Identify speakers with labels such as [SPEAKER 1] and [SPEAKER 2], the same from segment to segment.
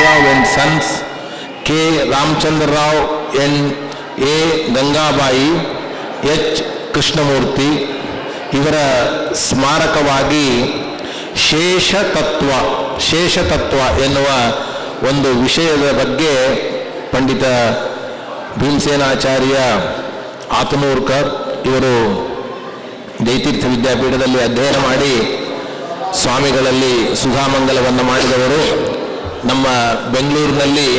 [SPEAKER 1] Rao and Sons, K. Ramchandra Rao and A. Gangabai, H. Krishnamurti ಇವರ ಸ್ಮಾರಕವಾಗಿ ಶೇಷತತ್ವ ಎನ್ನುವ ಒಂದು ವಿಷಯದ ಬಗ್ಗೆ ಪಂಡಿತ ಭೀಮಸೇನಾಚಾರ್ಯ ಆತನೂರ್ಕರ್ ಇವರು ಜಯತೀರ್ಥ ವಿದ್ಯಾಪೀಠದಲ್ಲಿ ಅಧ್ಯಯನ ಮಾಡಿ ಸ್ವಾಮಿಗಳಲ್ಲಿ ಸುಧಾಮಂಗಲವನ್ನು ಮಾಡಿದವರು. ನಮ್ಮ ಬೆಂಗಳೂರಿನಲ್ಲಿ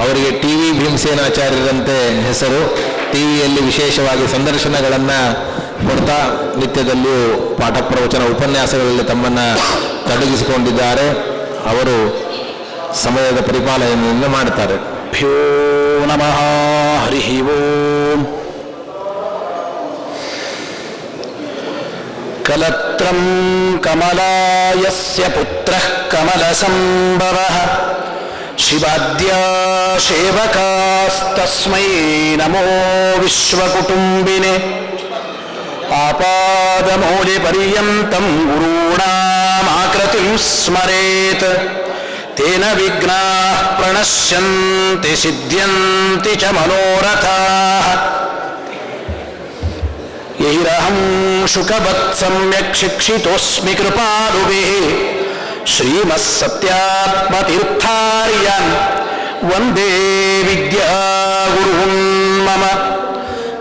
[SPEAKER 1] ಅವರಿಗೆ ಟಿ ವಿ ಭೀಮಸೇನಾಚಾರ್ಯರಂತೆ ಹೆಸರು. ಟಿ ವಿಯಲ್ಲಿ ವಿಶೇಷವಾಗಿ ಸಂದರ್ಶನಗಳನ್ನು ಕೊಡ್ತಾ ನಿತ್ಯದಲ್ಲಿಯೂ ಪಾಠ ಪ್ರವಚನ ಉಪನ್ಯಾಸಗಳಲ್ಲಿ ತಮ್ಮನ್ನು ತೊಡಗಿಸಿಕೊಂಡಿದ್ದಾರೆ. ಅವರು ಸಮಯದ ಪರಿಪಾಲನೆಯನ್ನು ಮಾಡುತ್ತಾರೆ.
[SPEAKER 2] ಭ್ಯೋ ನಮಃ ಹರಿ ಓಂ. ಕಲತ್ರಂ ಕಮಲಾಯಸ್ಯ ಪುತ್ರಃ ಕಮಲಸಂಭವಃ ಶಿವಾದ್ಯಾ ಸೇವಕಾಸ್ತಸ್ಮೈ ನಮೋ ವಿಶ್ವಕುಟುಂಬಿನೇ ಆಪಾದಮೌಲಿಪರ್ಯಂತಂ ಗುರುಣಾಮಾಕೃತಿಂ ಸ್ಮರೇತ್ ತೇನ ವಿಘ್ನಾಃ ಪ್ರಣಶ್ಯಂತಿ ಸಿದ್ಧ್ಯಂತಿ ಚ ಮನೋರಥಾಃ. ಯೈರಹಂ ಶುಕವತ್ ಸಮ್ಯಕ್ ಶಿಕ್ಷಿತೋಸ್ಮಿ ಕೃಪಾಲುಭಿಃ ಶ್ರೀಮತ್ಸತ್ಯಾತ್ಮತೀರ್ಥಾರ್ಯಾನ್ ವಂದೇ ವಿದ್ಯಾಗುರುನ್ ಮಮ.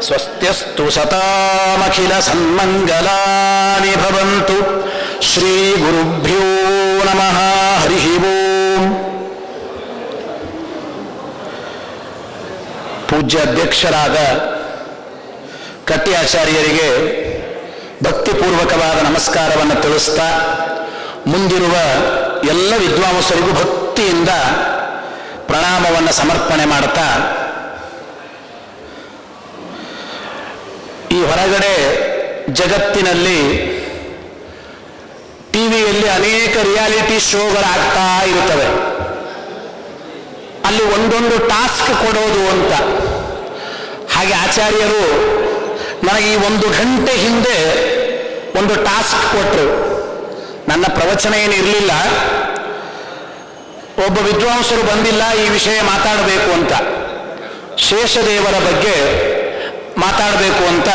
[SPEAKER 2] ಸ್ವಸ್ತ್ಯಸ್ತು ಸತಾಮಖಿಲ ಸನ್ಮಂಗಲಾನಿ ಭವಂತು. ಶ್ರೀ ಗುರುಭ್ಯೋ ನಮಃ ಹರಿ ಓಂ. ಪೂಜ್ಯ ಅಧ್ಯಕ್ಷರಾದ ಕಟ್ಟಿ ಆಚಾರ್ಯರಿಗೆ ಭಕ್ತಿಪೂರ್ವಕವಾದ ನಮಸ್ಕಾರವನ್ನು ತಿಳಿಸ್ತಾ, ಮುಂದಿರುವ ಎಲ್ಲ ವಿದ್ವಾಂಸರಿಗೂ ಭಕ್ತಿಯಿಂದ ಪ್ರಣಾಮವನ್ನು ಸಮರ್ಪಣೆ ಮಾಡುತ್ತಾ, ಈ ಹೊರಗಡೆ ಜಗತ್ತಿನಲ್ಲಿ ಟಿವಿಯಲ್ಲಿ ಅನೇಕ ರಿಯಾಲಿಟಿ ಶೋಗಳಾಗ್ತಾ ಇರುತ್ತವೆ. ಅಲ್ಲಿ ಒಂದೊಂದು ಟಾಸ್ಕ್ ಕೊಡೋದು ಅಂತ. ಹಾಗೆ ಆಚಾರ್ಯರು ನನಗೆ ಈ 1 ಗಂಟೆ ಹಿಂದೆ ಒಂದು ಟಾಸ್ಕ್ ಕೊಟ್ಟರು. ನನ್ನ ಪ್ರವಚನ ಏನಿರಲಿಲ್ಲ, ಒಬ್ಬ ವಿದ್ವಾಂಸರು ಬಂದಿಲ್ಲ, ಈ ವಿಷಯ ಮಾತಾಡಬೇಕು ಅಂತ, ಶೇಷದೇವರ ಬಗ್ಗೆ ಮಾತಾಡಬೇಕು ಅಂತ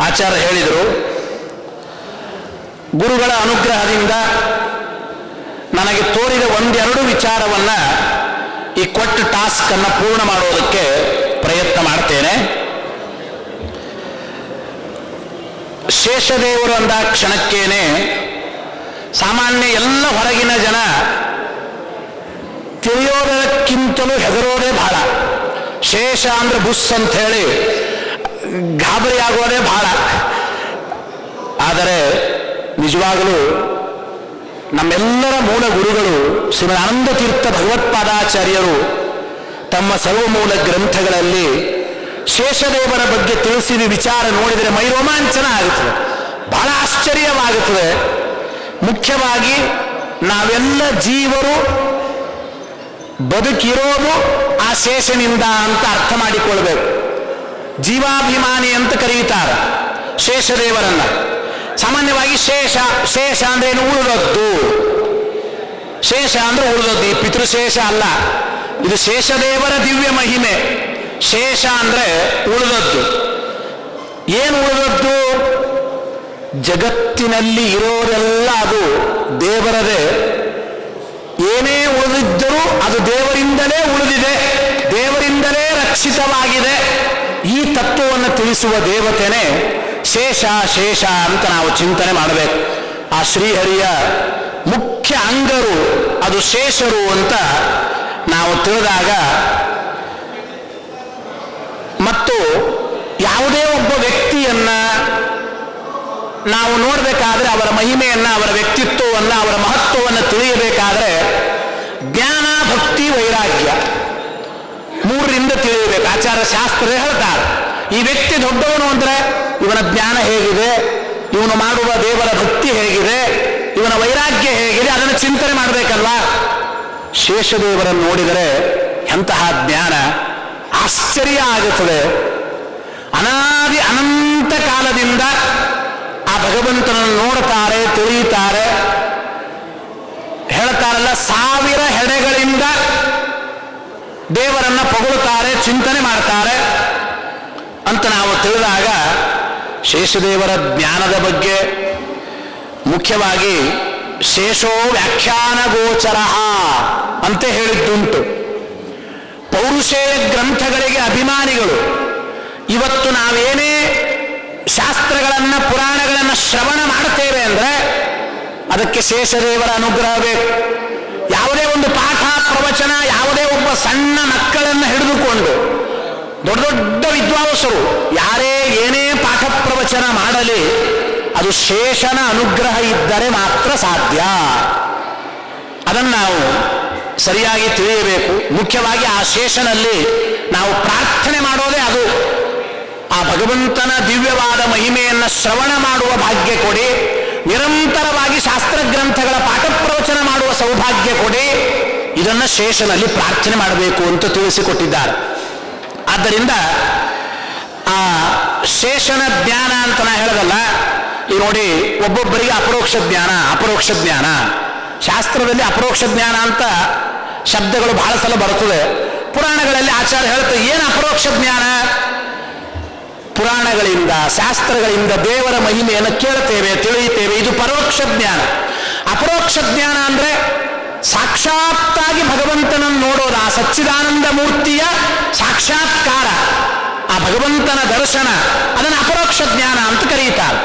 [SPEAKER 2] ಆಚಾರ್ಯ ಹೇಳಿದರು. ಗುರುಗಳ ಅನುಗ್ರಹದಿಂದ ನನಗೆ ತೋರಿದ 1-2 ವಿಚಾರವನ್ನು ಈ ಕೊಟ್ಟ ಟಾಸ್ಕ್ ಅನ್ನು ಪೂರ್ಣ ಮಾಡೋದಕ್ಕೆ ಪ್ರಯತ್ನ ಮಾಡ್ತೇನೆ. ಶೇಷದೇವರು ಅಂದ ಕ್ಷಣಕ್ಕೇನೆ ಸಾಮಾನ್ಯ ಎಲ್ಲ ಹೊರಗಿನ ಜನ ತಿಳಿಯೋದಕ್ಕಿಂತಲೂ ಹೆದರೋದೇ ಬಹಳ. ಶೇಷ ಅಂದ್ರೆ ಬುಸ್ ಅಂತ ಹೇಳಿ ಗಾಬರಿ ಆಗೋದೇ ಬಹಳ. ಆದರೆ ನಿಜವಾಗಲೂ ನಮ್ಮೆಲ್ಲರ ಮೂಲ ಗುರುಗಳು ಶ್ರೀ ಆನಂದ ತೀರ್ಥ ಭಗವತ್ಪಾದಾಚಾರ್ಯರು ತಮ್ಮ ಸರ್ವಮೂಲ ಗ್ರಂಥಗಳಲ್ಲಿ ಶೇಷದೇವರ ಬಗ್ಗೆ ತಿಳಿಸಿದ ವಿಚಾರ ನೋಡಿದರೆ ಮೈ ರೋಮಾಂಚನ ಆಗುತ್ತದೆ, ಬಹಳ ಆಶ್ಚರ್ಯವಾಗುತ್ತದೆ. ಮುಖ್ಯವಾಗಿ ನಾವೆಲ್ಲ ಜೀವರು ಬದುಕಿರೋದು ಆ ಶೇಷನಿಂದ ಅಂತ ಅರ್ಥ ಮಾಡಿಕೊಳ್ಬೇಕು. ಜೀವಾಭಿಮಾನಿ ಅಂತ ಕರೀತಾರೆ ಶೇಷದೇವರನ್ನ. ಸಾಮಾನ್ಯವಾಗಿ ಶೇಷ ಅಂದ್ರೆ ಏನು? ಉಳಿದದ್ದು. ಶೇಷ ಅಂದ್ರೆ ಉಳಿದದ್ದು, ಈ ಪಿತೃಶೇಷ ಅಲ್ಲ. ಇದು ಶೇಷದೇವರ ದಿವ್ಯ ಮಹಿಮೆ. ಶೇಷ ಅಂದ್ರೆ ಉಳಿದದ್ದು. ಏನು ಉಳಿದದ್ದು? ಜಗತ್ತಿನಲ್ಲಿ ಇರೋರೆಲ್ಲ ಅದು ದೇವರದೇ. ಏನೇ ಉಳಿದಿದ್ದರೂ ಅದು ದೇವರಿಂದಲೇ ಉಳಿದಿದೆ, ದೇವರಿಂದಲೇ ರಕ್ಷಿತವಾಗಿದೆ. ಈ ತತ್ವವನ್ನು ತಿಳಿಸುವ ದೇವತೆನೇ ಶೇಷ ಅಂತ ನಾವು ಚಿಂತನೆ ಮಾಡಬೇಕು. ಆ ಶ್ರೀಹರಿಯ ಮುಖ್ಯ ಅಂಗರು ಅದು ಶೇಷರು ಅಂತ ನಾವು ತಿಳಿದಾಗ, ಮತ್ತು ಯಾವುದೇ ಒಬ್ಬ ವ್ಯಕ್ತಿಯನ್ನ ನಾವು ನೋಡಬೇಕಾದ್ರೆ ಅವರ ಮಹಿಮೆಯನ್ನ, ಅವರ ವ್ಯಕ್ತಿತ್ವವನ್ನು, ಅವರ ಮಹತ್ವವನ್ನು ತಿಳಿಯಬೇಕಾದ್ರೆ ಜ್ಞಾನ, ಭಕ್ತಿ, ವೈರಾಗ್ಯ 3ರಿಂದ ತಿಳಿಯಬೇಕು. ಆಚಾರ್ಯ ಶಾಸ್ತ್ರ ಹೇಳ್ತಾರೆ, ಈ ವ್ಯಕ್ತಿ ದೊಡ್ಡವನು ಅಂದ್ರೆ ಇವನ ಜ್ಞಾನ ಹೇಗಿದೆ, ಇವನು ಮಾಡುವ ದೇವರ ಭಕ್ತಿ ಹೇಗಿದೆ, ಇವನ ವೈರಾಗ್ಯ ಹೇಗಿದೆ, ಅದನ್ನು ಚಿಂತನೆ ಮಾಡಬೇಕಲ್ವಾ. ಶೇಷದೇವರನ್ನು ನೋಡಿದರೆ ಎಂತಹ ಜ್ಞಾನ, ಆಶ್ಚರ್ಯ ಆಗುತ್ತದೆ. ಅನಾದಿ ಅನಂತ ಕಾಲದಿಂದ ಆ ಭಗವಂತನನ್ನು ನೋಡ್ತಾರೆ, ತಿಳಿಯುತ್ತಾರೆ. ಹೇಳ್ತಾರಲ್ಲ, 1000 ಹೆಡೆಗಳ ದೇವರನ್ನ ಹೊಗಳುತ್ತಾರೆ, ಚಿಂತನೆ ಮಾಡ್ತಾರೆ ಅಂತ ನಾವು ತಿಳಿದಾಗ ಶೇಷದೇವರ ಜ್ಞಾನದ ಬಗ್ಗೆ ಮುಖ್ಯವಾಗಿ ಶೇಷೋ ವ್ಯಾಖ್ಯಾನ ಗೋಚರ ಅಂತ ಹೇಳಿದ್ದುಂಟು. ಪೌರುಷೇಯ ಗ್ರಂಥಗಳಿಗೆ ಅಭಿಮಾನಿಗಳು ಇವತ್ತು ನಾವೇನೇ ಶಾಸ್ತ್ರಗಳನ್ನು ಪುರಾಣಗಳನ್ನು ಶ್ರವಣ ಮಾಡ್ತೇವೆ ಅಂದರೆ ಅದಕ್ಕೆ ಶೇಷದೇವರ ಅನುಗ್ರಹ ಬೇಕು. ಯಾವುದೇ ಒಂದು ಪಾಠ ಪ್ರವಚನ, ಯಾವುದೇ ಒಬ್ಬ ಸಣ್ಣ ಮಕ್ಕಳನ್ನು ಹಿಡಿದುಕೊಂಡು ದೊಡ್ಡ ದೊಡ್ಡ ವಿದ್ವಾಂಸರು ಯಾರೇ ಏನೇ ಪಾಠ ಪ್ರವಚನ ಮಾಡಲಿ ಅದು ಶೇಷನ ಅನುಗ್ರಹ ಇದ್ದರೆ ಮಾತ್ರ ಸಾಧ್ಯ. ಅದನ್ನು ನಾವು ಸರಿಯಾಗಿ ತಿಳಿಯಬೇಕು. ಮುಖ್ಯವಾಗಿ ಆ ಶೇಷನಲ್ಲಿ ನಾವು ಪ್ರಾರ್ಥನೆ ಮಾಡೋದೇ ಅದು. ಆ ಭಗವಂತನ ದಿವ್ಯವಾದ ಮಹಿಮೆಯನ್ನು ಶ್ರವಣ ಮಾಡುವ ಭಾಗ್ಯ ಕೊಡಿ, ನಿರಂತರವಾಗಿ ಶಾಸ್ತ್ರಗ್ರಂಥಗಳ ಪಾಠ ಪ್ರವಚನ ಮಾಡುವ ಸೌಭಾಗ್ಯ ಕೊಡಿ. ಇದನ್ನು ಶೇಷನಲ್ಲಿ ಪ್ರಾರ್ಥನೆ ಮಾಡಬೇಕು ಅಂತ ತಿಳಿಸಿಕೊಟ್ಟಿದ್ದಾರೆ. ಆದ್ದರಿಂದ ಆ ಶೇಷನ ಜ್ಞಾನ ಅಂತ ನಾ ಹೇಳೋದಲ್ಲ. ಈ ನೋಡಿ, ಒಬ್ಬೊಬ್ಬರಿಗೆ ಅಪರೋಕ್ಷ ಜ್ಞಾನ, ಅಪರೋಕ್ಷ ಜ್ಞಾನ. ಶಾಸ್ತ್ರದಲ್ಲಿ ಅಪರೋಕ್ಷ ಜ್ಞಾನ ಅಂತ ಶಬ್ದಗಳು ಬಹಳ ಸಲ ಬರುತ್ತದೆ. ಪುರಾಣಗಳಲ್ಲಿ ಆಚಾರ್ಯ ಹೇಳ್ತಾರೆ, ಏನು ಅಪರೋಕ್ಷ ಜ್ಞಾನ? ಪುರಾಣಗಳಿಂದ ಶಾಸ್ತ್ರಗಳಿಂದ ದೇವರ ಮಹಿಮೆಯನ್ನು ಕೇಳ್ತೇವೆ, ತಿಳಿಯುತ್ತೇವೆ, ಇದು ಪರೋಕ್ಷ ಜ್ಞಾನ. ಅಪರೋಕ್ಷ ಜ್ಞಾನ ಅಂದ್ರೆ ಸಾಕ್ಷಾತ್ತಾಗಿ ಭಗವಂತನನ್ನು ನೋಡೋದು, ಆ ಸಚ್ಚಿದಾನಂದ ಮೂರ್ತಿಯ ಸಾಕ್ಷಾತ್ಕಾರ, ಆ ಭಗವಂತನ ದರ್ಶನ, ಅದನ್ನು ಅಪರೋಕ್ಷ ಜ್ಞಾನ ಅಂತ ಕರೀತಾರೆ.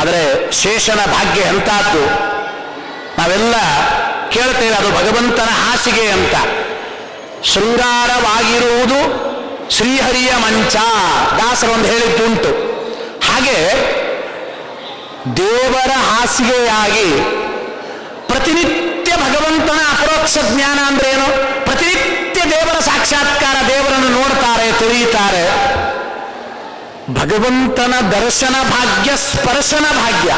[SPEAKER 2] ಆದರೆ ಶೇಷನ ಭಾಗ್ಯ ಎಂತಹದ್ದು, ನಾವೆಲ್ಲ ಕೇಳ್ತೇವೆ, ಅದು ಭಗವಂತನ ಹಾಸಿಗೆ ಅಂತ. ಶೃಂಗಾರವಾಗಿರುವುದು ಶ್ರೀಹರಿಯ ಮಂಚ, ದಾಸರೊಂದು ಹೇಳಿದ್ದುಂಟು. ಹಾಗೆ ದೇವರ ಹಾಸಿಗೆಯಾಗಿ ಪ್ರತಿನಿತ್ಯ ಭಗವಂತನ ಅಪರೋಕ್ಷ ಜ್ಞಾನ ಅಂದ್ರೆ ಏನು? ಪ್ರತಿನಿತ್ಯ ದೇವರ ಸಾಕ್ಷಾತ್ಕಾರ, ದೇವರನ್ನು ನೋಡ್ತಾರೆ, ತಿಳಿಯುತ್ತಾರೆ. ಭಗವಂತನ ದರ್ಶನ ಭಾಗ್ಯ, ಸ್ಪರ್ಶನ ಭಾಗ್ಯ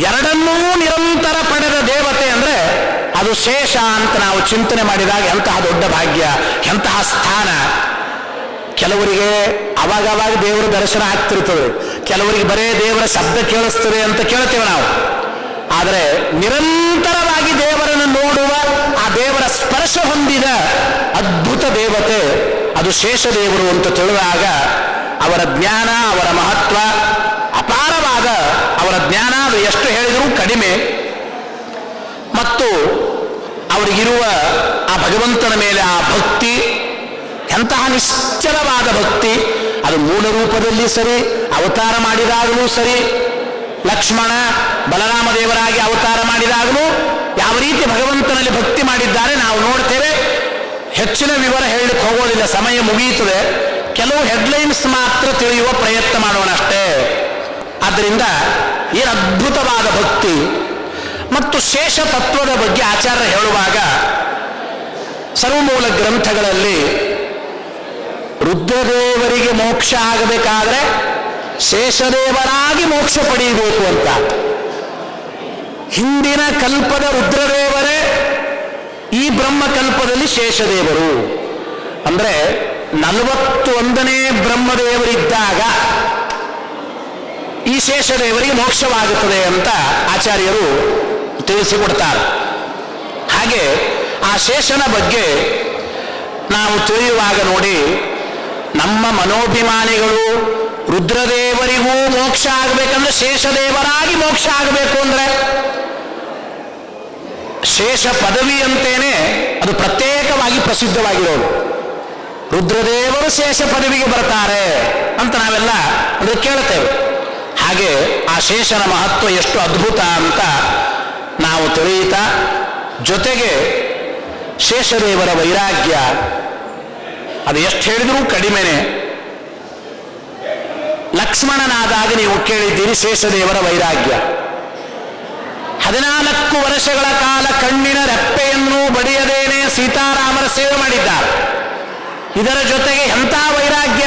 [SPEAKER 2] ಎರಡನ್ನೂ ನಿರಂತರ ಪಡೆದ ದೇವತೆ ಅಂದ್ರೆ ಅದು ಶೇಷ ಅಂತ ನಾವು ಚಿಂತನೆ ಮಾಡಿದಾಗ ಎಂತಹ ದೊಡ್ಡ ಭಾಗ್ಯ, ಎಂತಹ ಸ್ಥಾನ. ಕೆಲವರಿಗೆ ಅವಾಗವಾಗ ದೇವರ ದರ್ಶನ ಆಗ್ತಿರ್ತದೆ, ಕೆಲವರಿಗೆ ಬರೇ ದೇವರ ಶಬ್ದ ಕೇಳಿಸ್ತದೆ ಅಂತ ಕೇಳ್ತೇವೆ ನಾವು. ಆದರೆ ನಿರಂತರವಾಗಿ ದೇವರನ್ನು ನೋಡುವ, ಆ ದೇವರ ಸ್ಪರ್ಶ ಹೊಂದಿದ ಅದ್ಭುತ ದೇವತೆ ಅದು ಶೇಷದೇವರು ಅಂತ ತಿಳಿದಾಗ ಅವರ ಜ್ಞಾನ, ಅವರ ಮಹತ್ವ ಅಪಾರವಾದ. ಅವರ ಜ್ಞಾನ ಅದು ಎಷ್ಟು ಹೇಳಿದರೂ ಕಡಿಮೆ. ಮತ್ತು ಅವರಿಗಿರುವ ಆ ಭಗವಂತನ ಮೇಲೆ ಆ ಭಕ್ತಿ ಎಂತಹ ನಿಶ್ಚಲವಾದ ಭಕ್ತಿ, ಅದು ಮೂಲ ರೂಪದಲ್ಲಿ ಸರಿ, ಅವತಾರ ಮಾಡಿದಾಗಲೂ ಸರಿ, ಲಕ್ಷ್ಮಣ ಬಲರಾಮ ದೇವರಾಗಿ ಅವತಾರ ಮಾಡಿದಾಗಲೂ ಯಾವ ರೀತಿ ಭಗವಂತನಲ್ಲಿ ಭಕ್ತಿ ಮಾಡಿದ್ದಾರೆ ನಾವು ನೋಡ್ತೇವೆ. ಹೆಚ್ಚಿನ ವಿವರ ಹೇಳಲಿಕ್ಕೆ ಹೋಗೋದಿಲ್ಲ, ಸಮಯ ಮುಗಿಯುತ್ತದೆ. ಕೆಲವು ಹೆಡ್ಲೈನ್ಸ್ ಮಾತ್ರ ತಿಳಿಯುವ ಪ್ರಯತ್ನ ಮಾಡೋಣ ಅಷ್ಟೇ. ಆದ್ದರಿಂದ ಏನು ಅದ್ಭುತವಾದ ಭಕ್ತಿ. ಮತ್ತು ಶೇಷ ತತ್ವದ ಬಗ್ಗೆ ಆಚಾರ್ಯ ಹೇಳುವಾಗ ಸರ್ವಮೂಲ ಗ್ರಂಥಗಳಲ್ಲಿ ರುದ್ರದೇವರಿಗೆ ಮೋಕ್ಷ ಆಗಬೇಕಾದ್ರೆ ಶೇಷದೇವರಾಗಿ ಮೋಕ್ಷ ಪಡೆಯಬೇಕು ಅಂತ. ಹಿಂದಿನ ಕಲ್ಪದ ರುದ್ರದೇವರೇ ಈ ಬ್ರಹ್ಮಕಲ್ಪದಲ್ಲಿ ಶೇಷದೇವರು. ಅಂದ್ರೆ 41ನೇ ಬ್ರಹ್ಮದೇವರಿದ್ದಾಗ ಈ ಶೇಷದೇವರಿಗೆ ಮೋಕ್ಷವಾಗುತ್ತದೆ ಅಂತ ಆಚಾರ್ಯರು ತಿಳಿಸಿಕೊಡ್ತಾರೆ. ಹಾಗೆ ಆ ಶೇಷನ ಬಗ್ಗೆ ನಾವು ತಿಳಿಯುವಾಗ ನೋಡಿ, ನಮ್ಮ ಮನೋಭಿಮಾನಿಗಳು ರುದ್ರದೇವರಿಗೂ ಮೋಕ್ಷ ಆಗಬೇಕಂದ್ರೆ ಶೇಷದೇವರಾಗಿ ಮೋಕ್ಷ ಆಗಬೇಕು ಅಂದ್ರೆ ಶೇಷ ಪದವಿ ಅಂತೇನೆ ಅದು ಪ್ರತ್ಯೇಕವಾಗಿ ಪ್ರಸಿದ್ಧವಾಗಿರೋದು. ರುದ್ರದೇವರು ಶೇಷ ಪದವಿಗೆ ಬರ್ತಾರೆ ಅಂತ ನಾವೆಲ್ಲ ಅಂದ್ರೆ ಕೇಳ್ತೇವೆ. ಹಾಗೆ ಆ ಶೇಷನ ಮಹತ್ವ ಎಷ್ಟು ಅದ್ಭುತ ಅಂತ ನಾವು ತಿಳಿಯುತ್ತಾ, ಜೊತೆಗೆ ಶೇಷದೇವರ ವೈರಾಗ್ಯ ಅದು ಎಷ್ಟು ಹೇಳಿದರೂ ಕಡಿಮೆನೆ. ಲಕ್ಷ್ಮಣನಾದಾಗ ನೀವು ಕೇಳಿದ್ದೀರಿ ಶೇಷದೇವರ ವೈರಾಗ್ಯ. 14 ವರ್ಷಗಳ ಕಾಲ ಕಣ್ಣಿನ ರೆಪ್ಪೆಯನ್ನು ಬಡಿಯದೇನೆ ಸೀತಾರಾಮರ ಸೇವೆ ಮಾಡಿದ್ದಾರೆ. ಇದರ ಜೊತೆಗೆ ಎಂಥ ವೈರಾಗ್ಯ.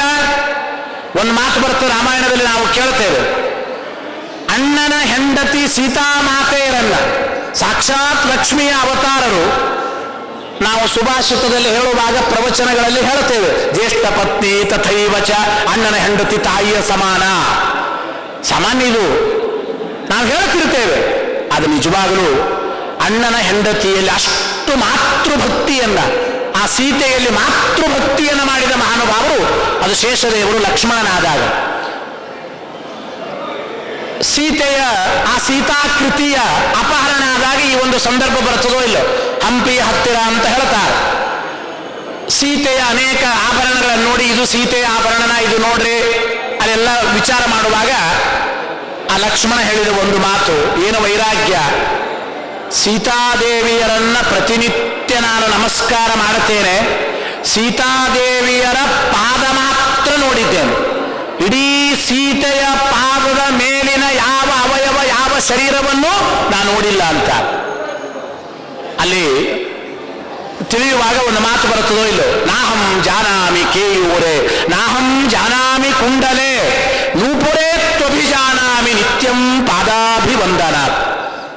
[SPEAKER 2] ಒಂದು ಮಾತು ಬರ್ತದೆ ರಾಮಾಯಣದಲ್ಲಿ, ನಾವು ಕೇಳ್ತೇವೆ, ಅಣ್ಣನ ಹೆಂಡತಿ ಸೀತಾಮಾತೆಯರನ್ನ ಸಾಕ್ಷಾತ್ ಲಕ್ಷ್ಮಿಯ ಅವತಾರರು ನಾವು ಸುಭಾಷಿತದಲ್ಲಿ ಹೇಳುವಾಗ ಪ್ರವಚನಗಳಲ್ಲಿ ಹೇಳ್ತೇವೆ, ಜ್ಯೇಷ್ಠ ಪತ್ನಿ ತಥೈವಚ, ಅಣ್ಣನ ಹೆಂಡತಿ ತಾಯಿಯ ಸಮಾನ. ಸಾಮಾನ್ಯ ಇದು ನಾವು ಹೇಳ್ತಿರ್ತೇವೆ. ಅದು ನಿಜವಾಗಲೂ ಅಣ್ಣನ ಹೆಂಡತಿಯಲ್ಲಿ ಅಷ್ಟು ಮಾತೃಭಕ್ತಿಯನ್ನ, ಆ ಸೀತೆಯಲ್ಲಿ ಮಾತೃಭಕ್ತಿಯನ್ನು ಮಾಡಿದ ಮಹಾನುಭಾವರು ಅದು ಶೇಷದೇವರು ಲಕ್ಷ್ಮಣನಾದಾಗ. ಸೀತೆಯ ಆ ಸೀತಾಕೃತಿಯ ಅಪಹರಣ ಆದಾಗ ಈ ಒಂದು ಸಂದರ್ಭ ಬರ್ತದೋ ಇಲ್ಲೋ, ಹಂಪಿಯ ಹತ್ತಿರ ಅಂತ ಹೇಳ್ತಾರೆ. ಸೀತೆಯ ಅನೇಕ ಆಭರಣಗಳನ್ನು ನೋಡಿ ಇದು ಸೀತೆಯ ಆಭರಣನ, ಇದು ನೋಡ್ರಿ ಅಲ್ಲೆಲ್ಲ ವಿಚಾರ ಮಾಡುವಾಗ ಆ ಲಕ್ಷ್ಮಣ ಹೇಳಿದ ಒಂದು ಮಾತು ಏನು ವೈರಾಗ್ಯ. ಸೀತಾದೇವಿಯರನ್ನ ಪ್ರತಿನಿತ್ಯ ನಾನು ನಮಸ್ಕಾರ ಮಾಡುತ್ತೇನೆ, ಸೀತಾದೇವಿಯರ ಪಾದ ಮಾತ್ರ ನೋಡಿದ್ದೇನೆ, ಇಡೀ ಸೀತೆಯ ಪಾದದ ಮೇಲಿನ ಯಾವ ಅವಯವ ಯಾವ ಶರೀರವನ್ನು ನಾನು ನೋಡಿಲ್ಲ ಅಂತ. ಅಲ್ಲಿ ತಿಳಿಯುವಾಗ ಒಂದು ಮಾತು ಬರುತ್ತದೋ ಇಲ್ಲೋ, ನಾಹಂ ಜಾನಾಮಿ ಕೇಯೂರೆ ನಾಹಂ ಜಾನಾಮಿ ಕುಂಡಲೆ ನೂಪುರೇ ತ್ವಭಿಜಾನಾಮಿ ನಿತ್ಯಂ ಪಾದಾಭಿವಂದನ.